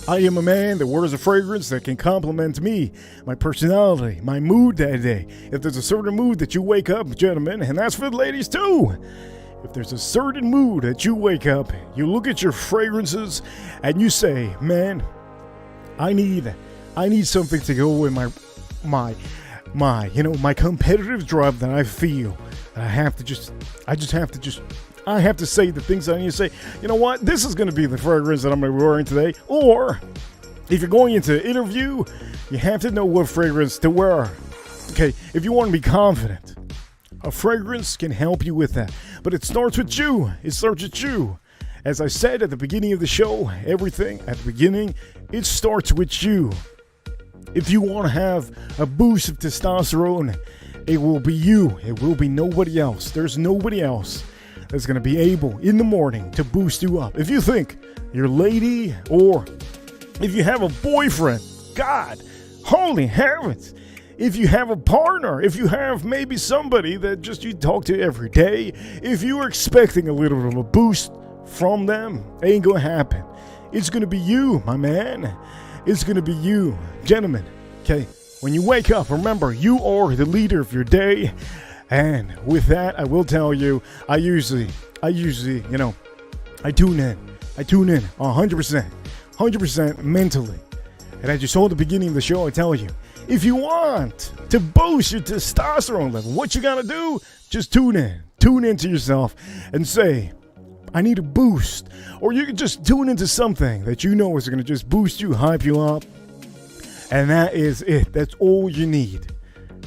I am a man that wears a fragrance that can compliment me, my personality, my mood that day. If there's a certain mood that you wake up, gentlemen, and that's for the ladies too. If there's a certain mood that you wake up, you look at your fragrances and you say, man, I need something to go with my competitive drive that I feel. I have to say the things I need to say. You know what? This is going to be the fragrance that I'm going to be wearing today. Or if you're going into an interview, you have to know what fragrance to wear. Okay, if you want to be confident, a fragrance can help you with that. But it starts with you. It starts with you. As I said at the beginning of the show, everything at the beginning, it starts with you. If you want to have a boost of testosterone, it will be you. It will be nobody else. There's nobody else that's going to be able in the morning to boost you up. If you think your lady, or if you have a boyfriend, God, holy heavens, if you have a partner, if you have maybe somebody that just you talk to every day, if you're expecting a little bit of a boost from them, it ain't going to happen. It's going to be you, my man. It's going to be you. Gentlemen, okay, when you wake up, remember, you are the leader of your day. And with that, I will tell you, I usually, I tune in 100% mentally. And as you saw at the beginning of the show, I tell you, if you want to boost your testosterone level, what you gotta do, just tune into yourself and say, I need a boost. Or you can just tune into something that you know is gonna just boost you, hype you up. And that is it. That's all you need.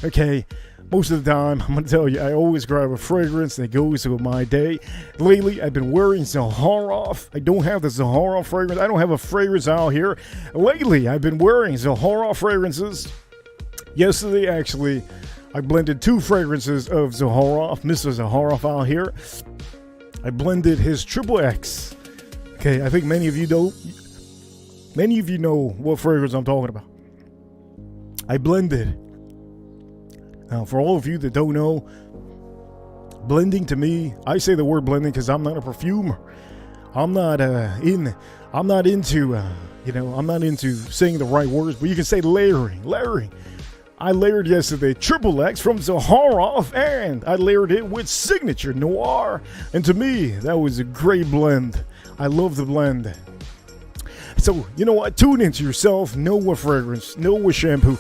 Okay? Most of the time, I'm going to tell you, I always grab a fragrance that goes with my day. Lately, I've been wearing Zaharoff. I don't have the Zaharoff fragrance. I don't have a fragrance out here. Lately, I've been wearing Zaharoff fragrances. Yesterday, actually, I blended 2 fragrances of Zaharoff, Mr. Zaharoff out here. I blended his XXX. Okay, I think many of you know what fragrance I'm talking about. I blended. Now, for all of you that don't know, blending to me, I say the word blending because I'm not a perfumer. I'm not into saying the right words, but you can say layering. I layered yesterday XXX from Zaharoff, and I layered it with Signature Noir. And to me, that was a great blend. I love the blend. So, you know what? Tune into yourself. Know what fragrance, know what shampoo,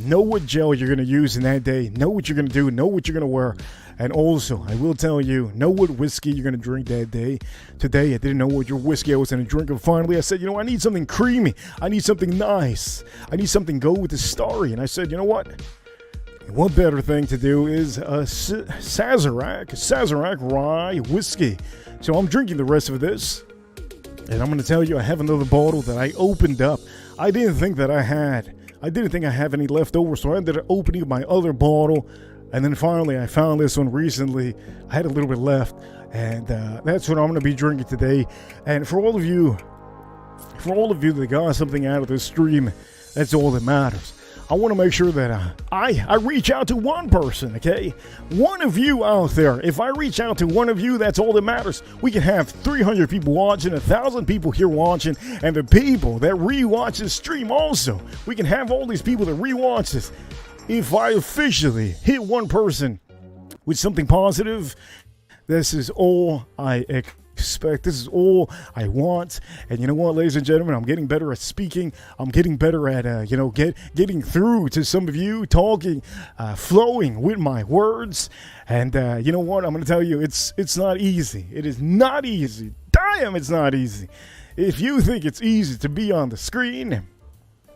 know what gel you're going to use in that day. Know what you're going to do. Know what you're going to wear. And also, I will tell you, know what whiskey you're going to drink that day. Today, I didn't know what your whiskey I was going to drink. And finally, I said, I need something creamy. I need something nice. I need something go with the story. And I said, you know what? What better thing to do is a Sazerac rye whiskey. So I'm drinking the rest of this. And I'm going to tell you, I have another bottle that I opened up. I didn't think I have any left over, so I ended up opening my other bottle. And then finally, I found this one recently. I had a little bit left, and that's what I'm going to be drinking today. And for all of you that got something out of this stream, that's all that matters. I want to make sure that I reach out to one person, okay? One of you out there. If I reach out to one of you, that's all that matters. We can have 300 people watching, 1,000 people here watching, and the people that rewatch this stream also. We can have all these people that rewatch this. If I officially hit one person with something positive, this is all I expect. This is all I want. And you know what, ladies and gentlemen, I'm getting better at speaking. I'm getting better at getting through to some of you, talking, flowing with my words. And you know what, I'm going to tell you, it's not easy. It is not easy. Damn, it's not easy. If you think it's easy to be on the screen,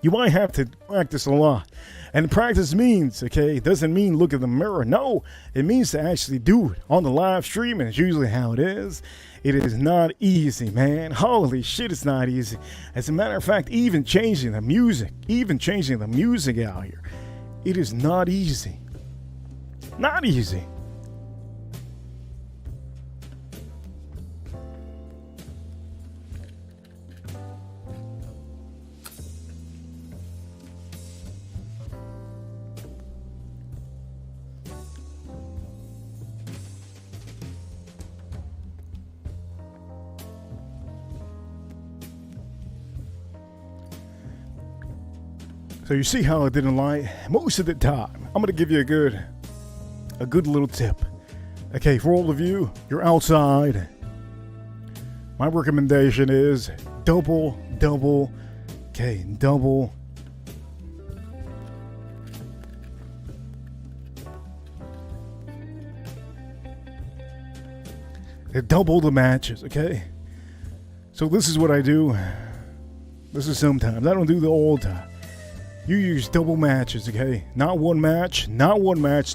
you might have to practice a lot. And practice means, it doesn't mean look in the mirror. No, it means to actually do it on the live stream, and it's usually how it is. It is not easy, man. Holy shit, it's not easy. As a matter of fact, even changing the music out here, it is not easy. Not easy. So you see how I didn't lie? Most of the time, I'm going to give you a good little tip. Okay, for all of you, you're outside. My recommendation is double, Okay, double. Double the matches, okay? So this is what I do. This is sometimes. I don't do the all time. You use double matches, okay? Not one match,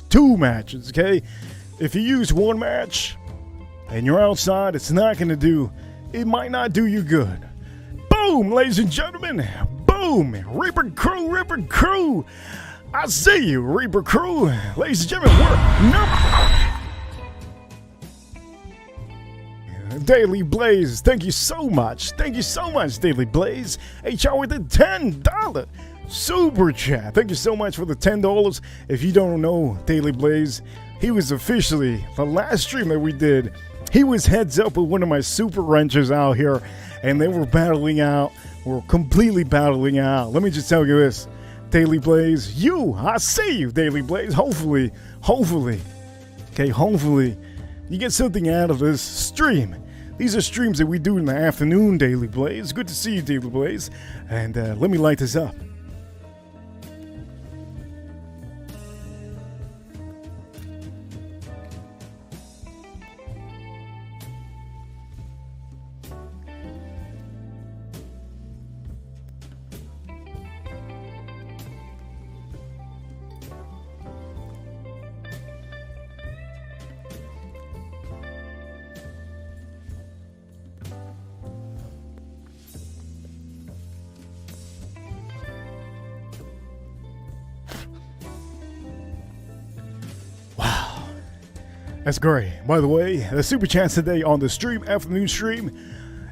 two matches, okay? If you use one match and you're outside, it's not gonna do, it might not do you good. Boom, ladies and gentlemen. Boom. Reaper Crew. I see you, Reaper Crew. Ladies and gentlemen, we're number Daily Blaze, thank you so much. Thank you so much, Daily Blaze. HR with the $10 super chat. Thank you so much for the $10. If you don't know Daily Blaze, he was officially, the last stream that we did, he was heads up with one of my super wrenches out here, and they were battling out. We're completely battling out. Let me just tell you this, Daily Blaze, I see you, Daily Blaze. Hopefully, okay, hopefully, you get something out of this stream. These are streams that we do in the afternoon, Daily Blaze. Good to see you, Daily Blaze. And let me light this up. That's great. By the way, the super chats today on the stream, afternoon stream.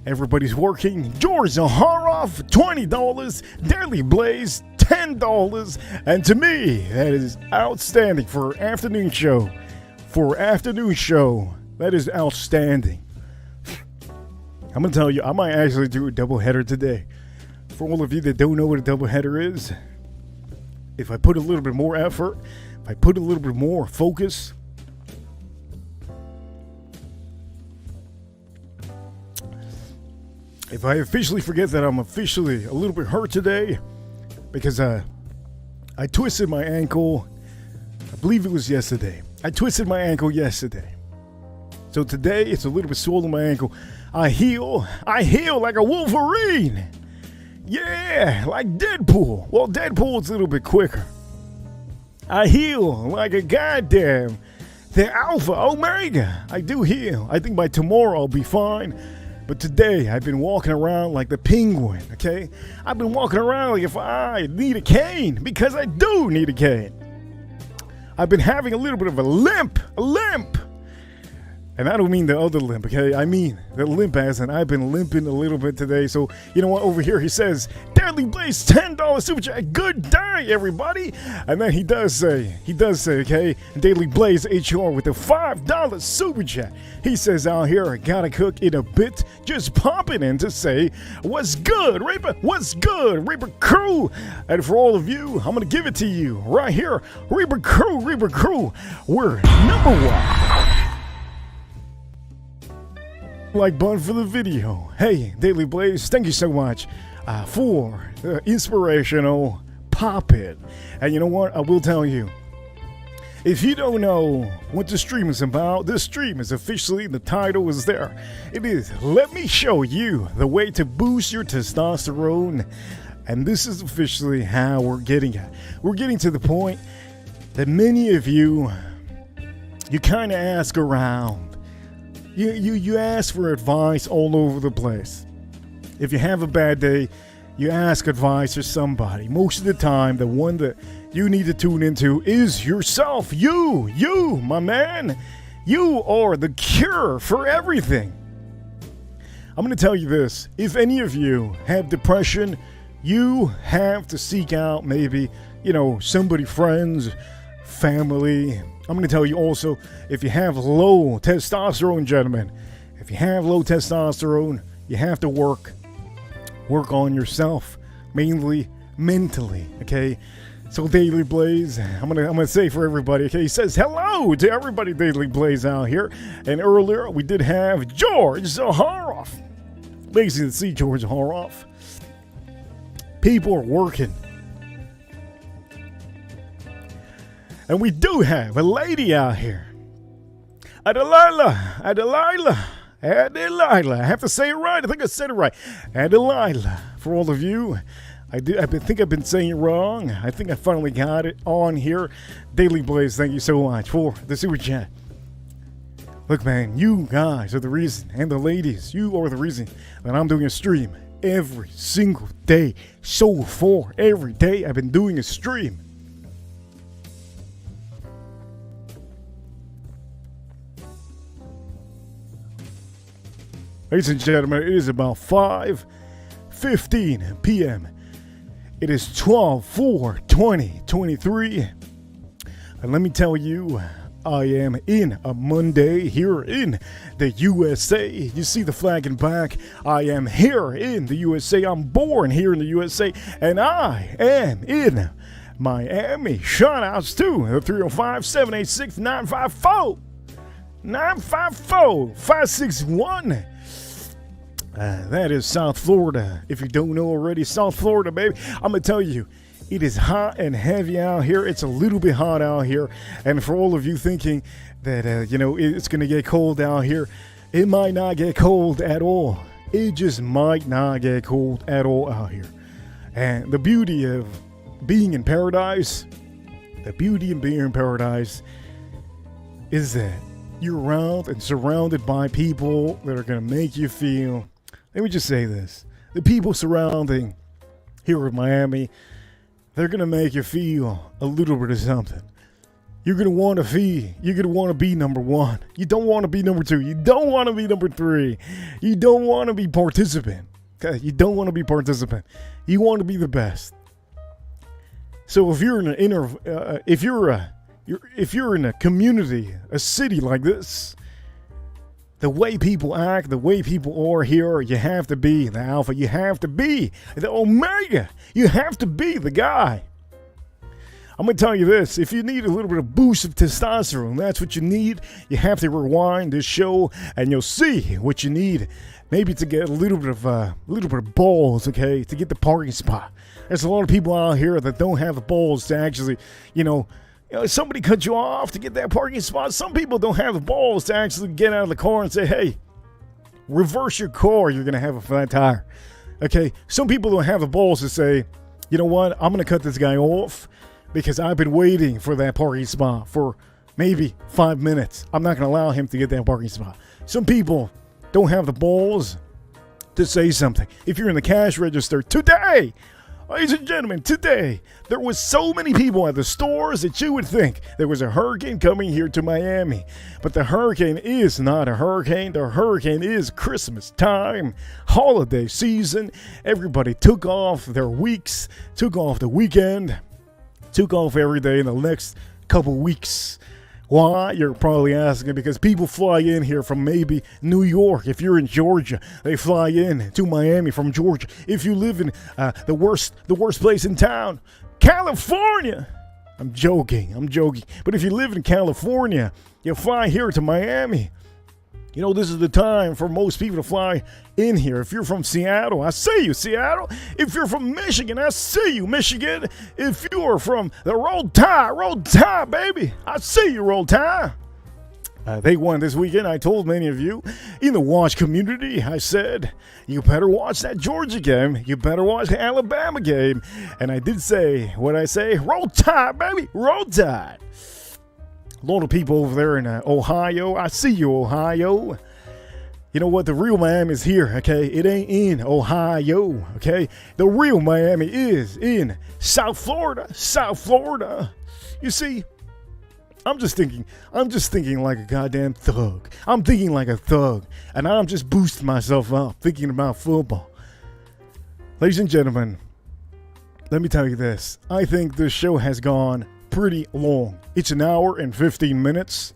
Everybody's working. George Zaharoff, $20. Daily Blaze, $10. And to me, that is outstanding for afternoon show. That is outstanding. I'm going to tell you, I might actually do a doubleheader today. For all of you that don't know what a doubleheader is, if I put a little bit more effort, if I put a little bit more focus, if I officially forget that I'm officially a little bit hurt today because I twisted my ankle, I believe it was yesterday. I twisted my ankle yesterday. So today it's a little bit swollen my ankle. I heal like a Wolverine. Yeah, like Deadpool. Well, Deadpool's a little bit quicker. I heal like a goddamn, the Alpha Omega. I do heal. I think by tomorrow I'll be fine. But today, I've been walking around like the penguin, okay? I've been walking around like if I need a cane, because I do need a cane. I've been having a little bit of a limp. And I don't mean the other limp, okay? I mean the limp as in I've been limping a little bit today. So, you know what? Over here, he says, Daily Blaze, $10 super chat. Good day, everybody. And then he does say, okay? Daily Blaze HR with the $5 super chat. He says out here, I gotta cook in a bit. Just popping in to say, what's good, Reaper? What's good, Reaper Crew? And for all of you, I'm gonna give it to you right here. Reaper Crew. We're number one. Like button for the video. Hey, Daily Blaze, thank you so much for the inspirational pop-in. And you know what? I will tell you, if you don't know what the stream is about, this stream is officially, the title is there. It is, let me show you the way to boost your testosterone. And this is officially how we're getting at. We're getting to the point that many of you kind of ask around. You ask for advice all over the place. If you have a bad day, you ask advice for somebody. Most of the time, the one that you need to tune into is yourself. You, my man. You are the cure for everything. I'm going to tell you this. If any of you have depression, you have to seek out maybe, somebody, friends, family. I'm going to tell you also, if you have low testosterone, gentlemen, if you have low testosterone, you have to work on yourself, mainly mentally, okay? So Daily Blaze, I'm gonna say for everybody, okay? He says hello to everybody, Daily Blaze out here. And earlier we did have George Zaharoff. Amazing to see George Zaharoff. People are working. And we do have a lady out here. Adelilah. I have to say it right. I think I said it right. Adelilah. For all of you, I think I've been saying it wrong. I think I finally got it on here. Daily Blaze, thank you so much for the super chat. Look, man, you guys are the reason, and the ladies, you are the reason that I'm doing a stream every single day. So far, every day I've been doing a stream. Ladies and gentlemen, it is about 5:15 p.m. It is 12/4/2023. And let me tell you, I am in a Monday here in the USA. You see the flag in back. I am here in the USA. I'm born here in the USA. And I am in Miami. Shoutouts to the 305-786-954. 954-561. That is South Florida. If you don't know already, South Florida, baby. I'm going to tell you, it is hot and heavy out here. It's a little bit hot out here. And for all of you thinking that, it's going to get cold out here, it might not get cold at all. It just might not get cold at all out here. And the beauty of being in paradise, is that you're around and surrounded by people that are going to make you feel. Let me just say this. The people surrounding here in Miami, they're going to make you feel a little bit of something. You're going to want to be number one. You don't want to be number two. You don't want to be number three. You don't want to be participant. Okay? You don't want to be participant. You want to be the best. So if you're in if you're in a community, a city like this, the way people act, the way people are here, you have to be the alpha. You have to be the omega. You have to be the guy. I'm going to tell you this. If you need a little bit of boost of testosterone, that's what you need. You have to rewind this show, and you'll see what you need. Maybe to get a little bit of balls, okay, to get the parking spot. There's a lot of people out here that don't have the balls to actually, somebody cut you off to get that parking spot. Some people don't have the balls to actually get out of the car and say, hey, reverse your car, you're going to have a flat tire. Okay, some people don't have the balls to say, you know what, I'm going to cut this guy off because I've been waiting for that parking spot for maybe 5 minutes. I'm not going to allow him to get that parking spot. Some people don't have the balls to say something. If you're in the cash register today, ladies and gentlemen, today, there was so many people at the stores that you would think there was a hurricane coming here to Miami. But the hurricane is not a hurricane. The hurricane is Christmas time, holiday season. Everybody took off their weeks, took off the weekend, took off every day in the next couple weeks. Why? You're probably asking, because people fly in here from maybe New York. If you're in Georgia, they fly in to Miami from Georgia. If you live in the worst place in town, California. I'm joking. But if you live in California, you fly here to Miami. This is the time for most people to fly in here. If you're from Seattle, I see you, Seattle. If you're from Michigan, I see you, Michigan. If you are from the Roll Tide, baby, I see you, Roll Tide. They won this weekend. I told many of you in the watch community, I said, you better watch that Georgia game. You better watch the Alabama game. And I did say, what I say? Roll Tide, baby, Roll Tide. A lot of people over there in Ohio. I see you, Ohio. You know what? The real Miami is here, okay? It ain't in Ohio, okay? The real Miami is in South Florida. You see, I'm just thinking like a goddamn thug. I'm thinking like a thug. And I'm just boosting myself up, thinking about football. Ladies and gentlemen, let me tell you this. I think this show has gone pretty long. It's an hour and 15 minutes.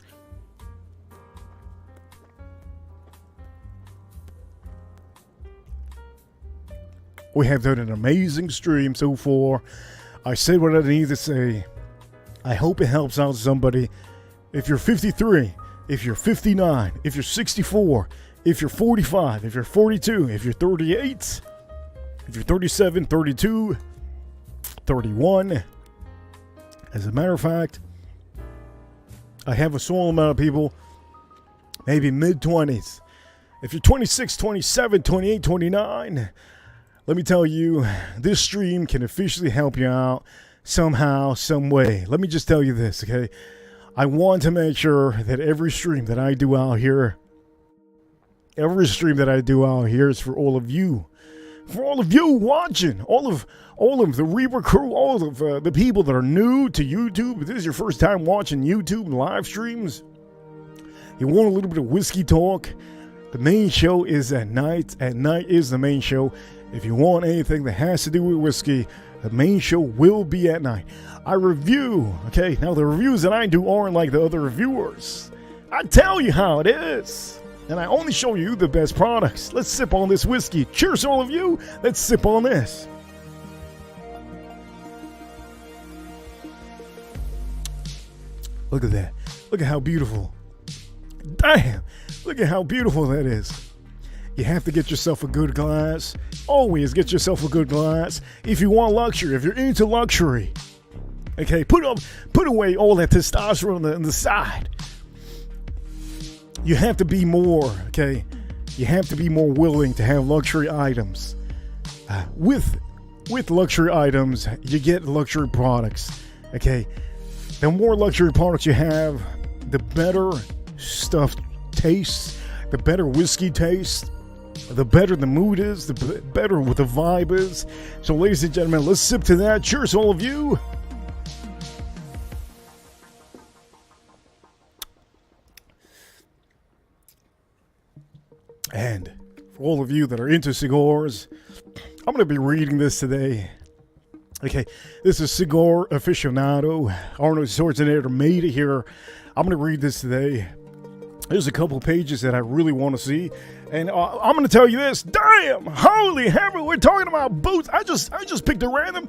We have done an amazing stream so far. I said what I need to say. I hope it helps out somebody. If you're 53, if you're 59, if you're 64, if you're 45, if you're 42, if you're 38, If you're 37, 32, 31, as a matter of fact, I have a small amount of people, maybe mid-20s. If you're 26, 27, 28, 29, let me tell you, this stream can officially help you out somehow, some way. Let me just tell you this, okay? I want to make sure that every stream that I do out here is for all of you. For all of you watching, all of the Reaper crew, all of the people that are new to YouTube. If this is your first time watching YouTube live streams, you want a little bit of whiskey talk, the main show is at night. At night is the main show. If you want anything that has to do with whiskey, the main show will be at night. I review, okay? Now, the reviews that I do aren't like the other reviewers. I tell you how it is. And I only show you the best products. Let's sip on this whiskey. Cheers, all of you. Let's sip on this. Look at that. Look at how beautiful. Damn. Look at how beautiful that is. You have to get yourself a good glass. Always get yourself a good glass. If you want luxury, if you're into luxury. Okay, put away all that testosterone on the side. You have to be more, okay? You have to be more willing to have luxury items. With luxury items, you get luxury products, okay? The more luxury products you have, the better stuff tastes, the better whiskey tastes, the better the mood is, the better what the vibe is. So, ladies and gentlemen, let's sip to that. Cheers, all of you. And for all of you that are into cigars, I'm going to be reading this today. Okay, this is Cigar Aficionado. Arnold Schwarzenegger made it here. I'm going to read this today. There's a couple pages that I really want to see. And I'm going to tell you this. Damn! Holy heaven, we're talking about boots. I just picked a random.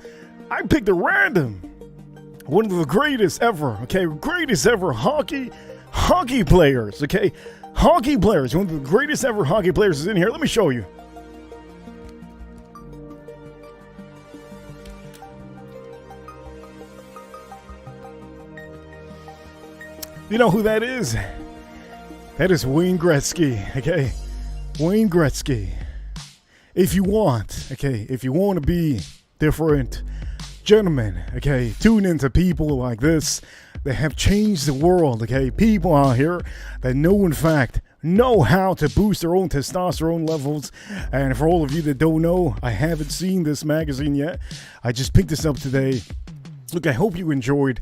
I picked a random. One of the greatest ever, okay? Greatest ever hockey players, okay? Hockey players, one of the greatest ever hockey players is in here. Let me show you. You know who that is? That is Wayne Gretzky, okay? Wayne Gretzky. If you want to be different, gentlemen, okay, tune into people like this that have changed the world, okay? People out here that know how to boost their own testosterone levels. And for all of you that don't know, I haven't seen this magazine yet. I just picked this up today. Look, I hope you enjoyed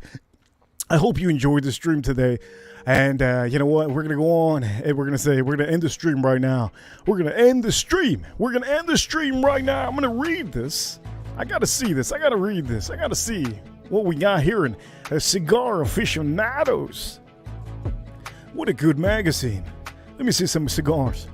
the stream today. And you know what? We're going to go on and we're going to end the stream right now. We're going to end the stream. We're going to end the stream right now. I'm going to read this. I got to see this. I got to read this. I got to see what we got here in Cigar Aficionados. What a good magazine. Let me see some cigars.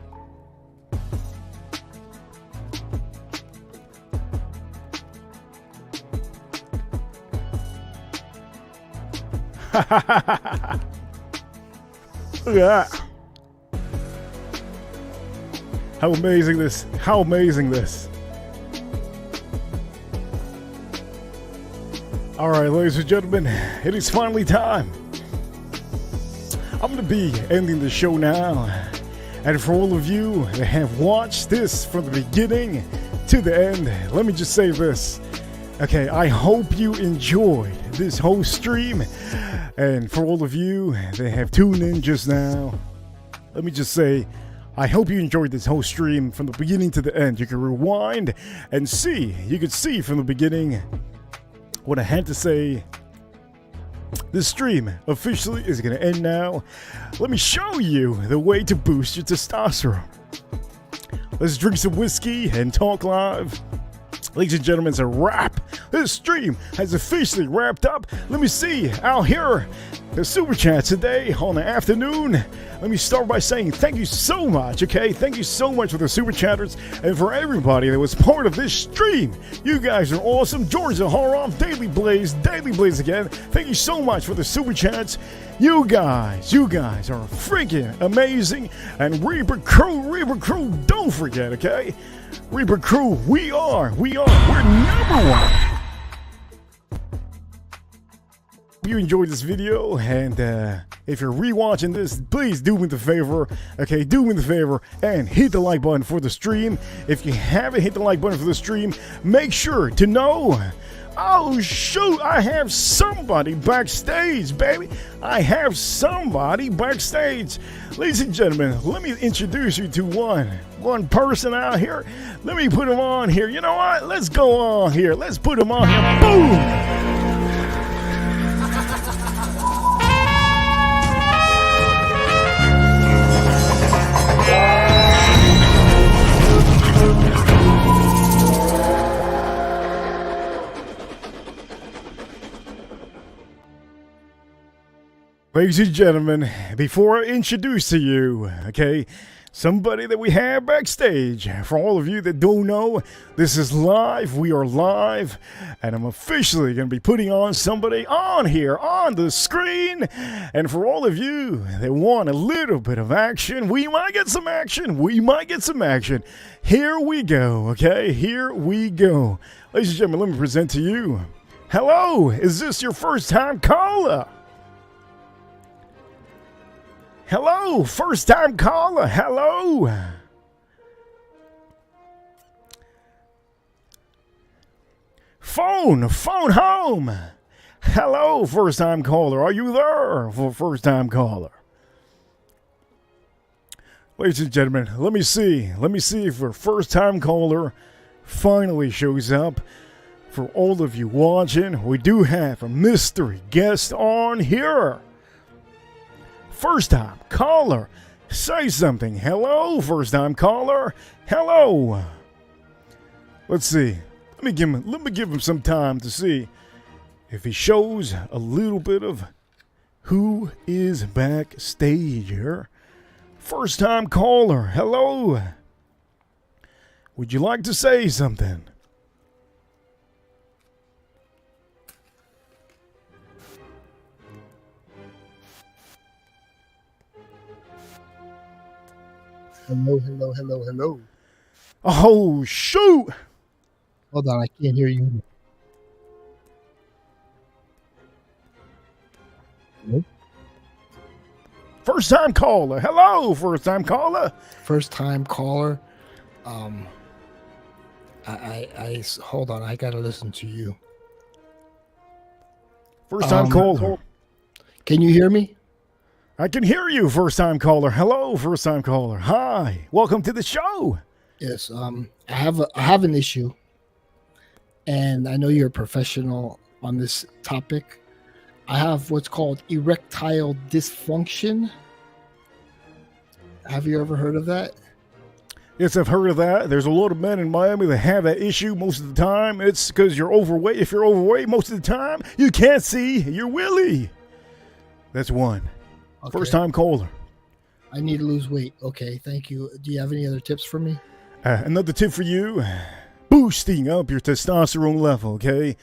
Look at that. How amazing this. How amazing this. All right, ladies and gentlemen, it is finally time. I'm going to be ending the show now. And for all of you that have watched this from the beginning to the end, let me just say this. Okay, I hope you enjoyed this whole stream. And for all of you that have tuned in just now, let me just say, I hope you enjoyed this whole stream from the beginning to the end. You can rewind and see. You can see from the beginning what I had to say. This stream officially is going to end now. Let me show you the way to boost your testosterone. Let's drink some whiskey and talk live. Ladies and gentlemen, it's a wrap. This stream has officially wrapped up. Let me see out here the super chats today on the afternoon. Let me start by saying thank you so much, okay? Thank you so much for the super chatters and for everybody that was part of this stream. You guys are awesome. George Zaharoff, Daily Blaze again. Thank you so much for the super chats. You guys are freaking amazing. And Reaper Crew, don't forget, okay? Reaper crew, we're number one. If you enjoyed this video, and if you're rewatching this, please do me the favor, okay, do me the favor and hit the like button for the stream. If you haven't hit the like button for the stream, make sure to know, oh shoot, I have somebody backstage, baby. I have somebody backstage. Ladies and gentlemen, let me introduce you to one person out here. Let me put him on here. You know what? Let's go on here. Let's put him on here. Boom! Ladies and gentlemen, before I introduce to you, okay, somebody that we have backstage. For all of you that don't know, this is live. We are live, and I'm officially going to be putting on somebody on here on the screen. And for all of you that want a little bit of action, we might get some action. We might get some action. Here we go, okay? Here we go. Ladies and gentlemen, let me present to you. Hello, is this your first time caller? Hello, first time caller. Hello. Phone home. Hello, first time caller. Are you there for first time caller? Ladies and gentlemen, let me see if our first time caller finally shows up. For all of you watching, we do have a mystery guest on here. First time caller, say something. Hello, first time caller. Hello. Let's see. Let me give him some time to see if he shows a little bit of who is backstage here. First time caller. Hello. Would you like to say something? Hello. Oh, shoot! Hold on, I can't hear you. Nope. First time caller. Hello, first time caller. First time caller. I hold on, I gotta listen to you. First time caller. Can you hear me? I can hear you, first time caller. Hello, first time caller. Hi. Welcome to the show. Yes, I have an issue, and I know you're a professional on this topic. I have what's called erectile dysfunction. Have you ever heard of that? Yes, I've heard of that. There's a lot of men in Miami that have that issue most of the time. It's because you're overweight. If you're overweight most of the time, you can't see your willy. That's one. Okay. First time caller. I need to lose weight. Okay, thank you. Do you have any other tips for me? Another tip for you, boosting up your testosterone level, okay?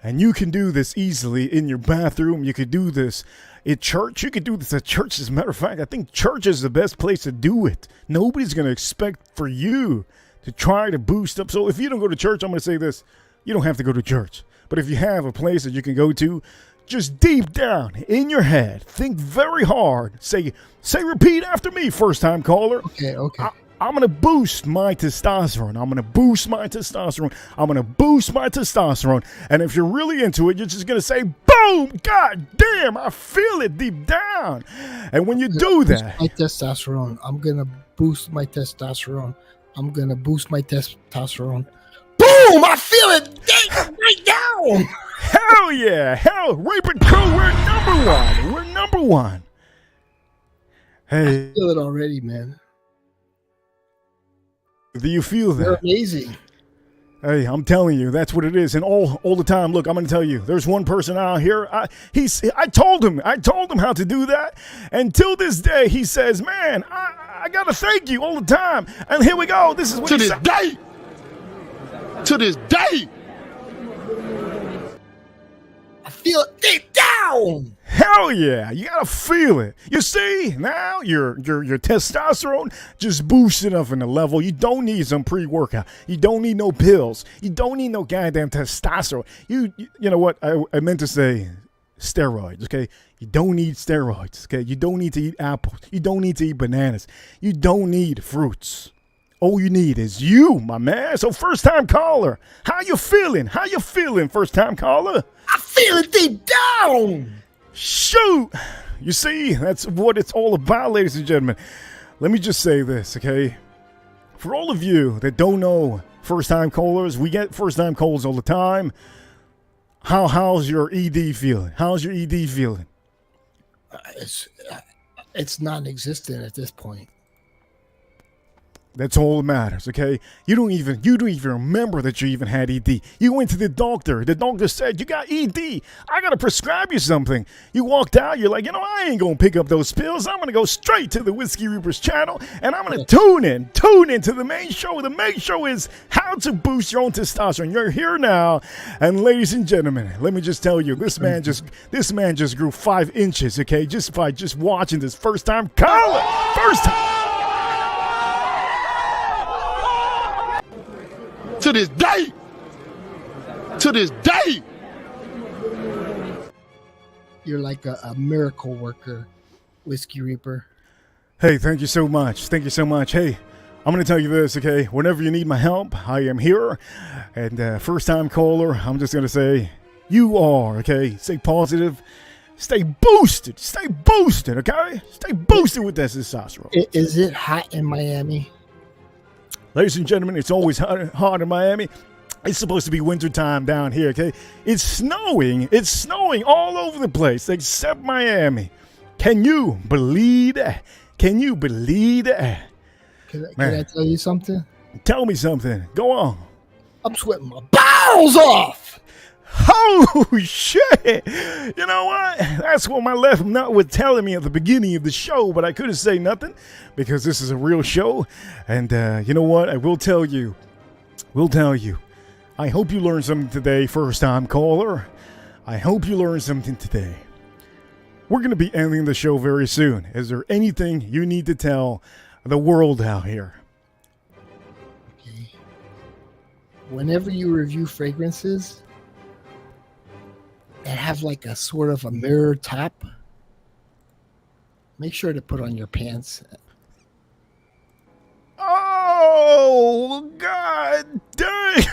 And you can do this easily in your bathroom. You could do this at church. You could do this at church. As a matter of fact, I think church is the best place to do it. Nobody's going to expect for you to try to boost up. So if you don't go to church, I'm going to say this. You don't have to go to church. But if you have a place that you can go to, just deep down in your head, think very hard. Say, repeat after me, first time caller. Okay. I'm going to boost my testosterone. I'm going to boost my testosterone. I'm going to boost my testosterone. And if you're really into it, you're just going to say, boom, God damn, I feel it deep down. And when you do that. My testosterone. I'm going to boost my testosterone. I'm going to boost my testosterone. Boom, I feel it right now. Hell yeah. Hell, Reaper Crew, we're number one. We're number one. Hey. I feel it already, man. Do you feel that? You're amazing. Hey, I'm telling you, that's what it is. And all the time, look, I'm going to tell you, there's one person out here. I told him how to do that. And till this day, he says, man, I got to thank you all the time. And here we go. This is what to this day. To this day. feel it deep down. Hell yeah, you gotta feel it. You see, now your testosterone just boosted up in the level. You don't need some pre-workout. You don't need no pills. You don't need no goddamn testosterone. You know what? I meant to say steroids, okay? You don't need steroids, okay? You don't need to eat apples. You don't need to eat bananas. You don't need fruits. All you need is you, my man. So first time caller, how you feeling? How you feeling, first time caller? I feel it deep down. Shoot! You see, that's what it's all about, ladies and gentlemen. Let me just say this, okay? For all of you that don't know first-time callers, we get first-time callers all the time. How's your ED feeling? How's your ED feeling? It's non-existent at this point. That's all that matters, okay? You don't even remember that you even had ED. You went to the doctor. The doctor said, you got ED. I got to prescribe you something. You walked out. You're like, I ain't going to pick up those pills. I'm going to go straight to the Whiskey Reapers channel, and I'm going to tune into the main show. The main show is how to boost your own testosterone. You're here now. And ladies and gentlemen, let me just tell you, this man just grew 5 inches, okay? Just by watching this first-time caller. To this day. You're like a miracle worker, Whiskey Reaper. Hey, thank you so much. Thank you so much. Hey, I'm going to tell you this, okay? Whenever you need my help, I am here. And first-time caller, I'm just going to say, you are, okay? Stay positive. Stay boosted, okay? Stay boosted with that testosterone. Is it hot in Miami? Ladies and gentlemen, it's always hot in Miami. It's supposed to be wintertime down here, okay? It's snowing. It's snowing all over the place except Miami. Can you believe that? Can you believe that? Can I tell you something? Tell me something. Go on. I'm sweating my balls off. Oh, shit. You know what? That's what my left nut was telling me at the beginning of the show, but I couldn't say nothing because this is a real show. And you know what? I will tell you. I hope you learned something today, first-time caller. I hope you learned something today. We're going to be ending the show very soon. Is there anything you need to tell the world out here? Okay. Whenever you review fragrances that have like a sort of a mirror top, make sure to put on your pants. Oh, God dang.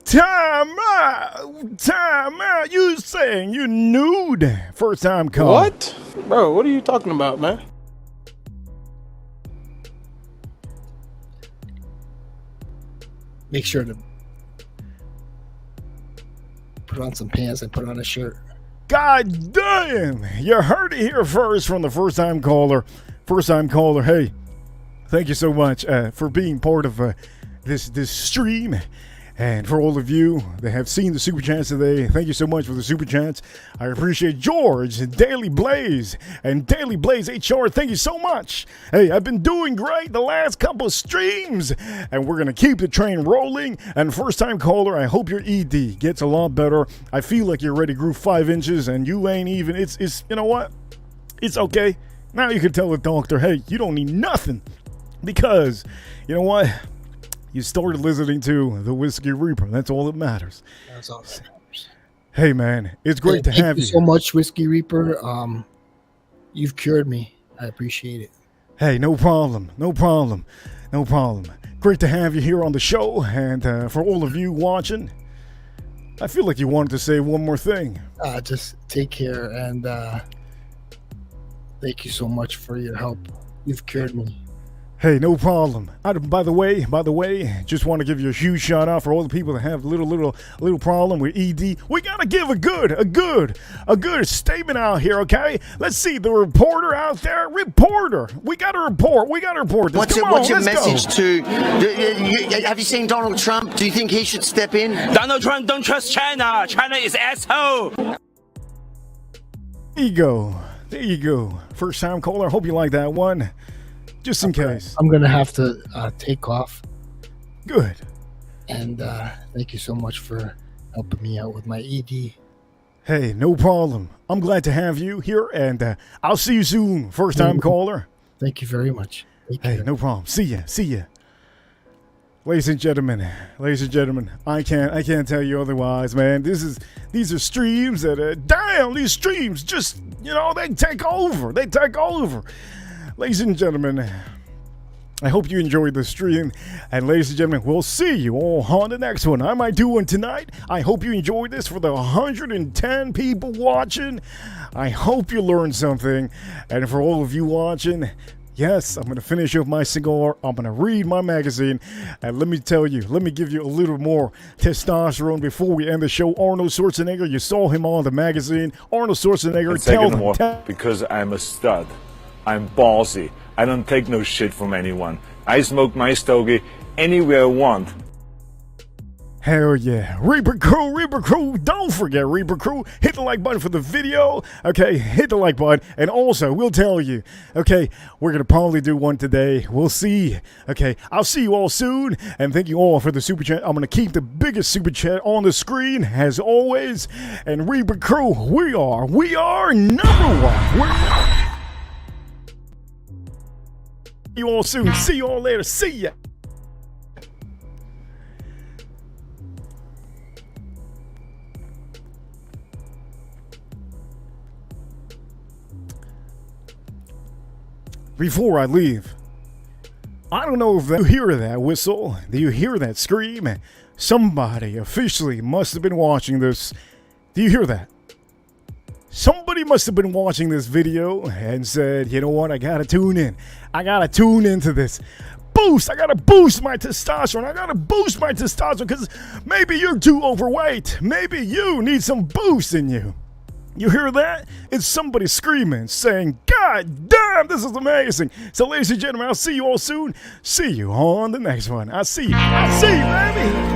Time out. You saying you nude first time call. What? Bro, what are you talking about, man? Make sure to put on some pants and put on a shirt. God damn. You heard it here first from the first time caller. Hey, thank you so much for being part of this stream. And for all of you that have seen the Super Chats today, thank you so much for the Super Chats. I appreciate George and Daily Blaze and Daily Blaze HR. Thank you so much. Hey, I've been doing great the last couple of streams, and we're going to keep the train rolling. And first time caller, I hope your ED gets a lot better. I feel like you already grew 5 inches and you ain't even, it's you know what? It's okay. Now you can tell the doctor, hey, you don't need nothing because, you know what? You started listening to the Whiskey Reaper. That's all that matters. That's all that matters. Hey, man, it's great to have you. Thank you so much, Whiskey Reaper. You've cured me. I appreciate it. Hey, no problem. Great to have you here on the show. And for all of you watching, I feel like you wanted to say one more thing. Just take care. And thank you so much for your help. You've cured me. Hey, no problem. By the way, just want to give you a huge shout out for all the people that have little problem with ED. We gotta give a good statement out here, okay? Let's see the reporter out there. Reporter, we gotta report this. What's your message to? Have you seen Donald Trump? Do you think he should step in? Donald Trump don't trust China. China is asshole. There you go. First time caller. Hope you like that one. Just in case. I'm going to have to take off. Good. And thank you so much for helping me out with my ED. Hey, no problem. I'm glad to have you here, and I'll see you soon. First time caller. Thank you very much. Hey, no problem. See ya. Ladies and gentlemen, I can't tell you otherwise, man. These are streams that damn, these streams just, they take over. Ladies and gentlemen, I hope you enjoyed the stream, and ladies and gentlemen, we'll see you all on the next one. I might do one tonight. I hope you enjoyed this. For the 110 people watching, I hope you learned something, and for all of you watching, yes, I'm going to finish up my cigar. I'm going to read my magazine. And let me give you a little more testosterone before we end the show. Arnold Schwarzenegger, you saw him on the magazine. Arnold Schwarzenegger, tell them. Because I'm a stud. I'm ballsy. I don't take no shit from anyone. I smoke my stogie anywhere I want. Hell yeah. Reaper Crew, don't forget Reaper Crew, hit the like button for the video, okay, hit the like button, and also, we'll tell you, okay, we're going to probably do one today, we'll see, okay, I'll see you all soon, and thank you all for the super chat. I'm going to keep the biggest super chat on the screen, as always, and Reaper Crew, we are number one, See you all soon, see you all later, see ya. Before I leave, I don't know if you hear that whistle. Do you hear that scream? Somebody officially must have been watching this. Do you hear that? Somebody must have been watching this video and said, you know what, I gotta tune in. I gotta tune into this. I gotta boost my testosterone. Because maybe you're too overweight. Maybe you need some boost in you. You hear that? It's somebody screaming, saying, God damn, this is amazing. So, ladies and gentlemen, I'll see you all soon. See you on the next one. I see you, baby.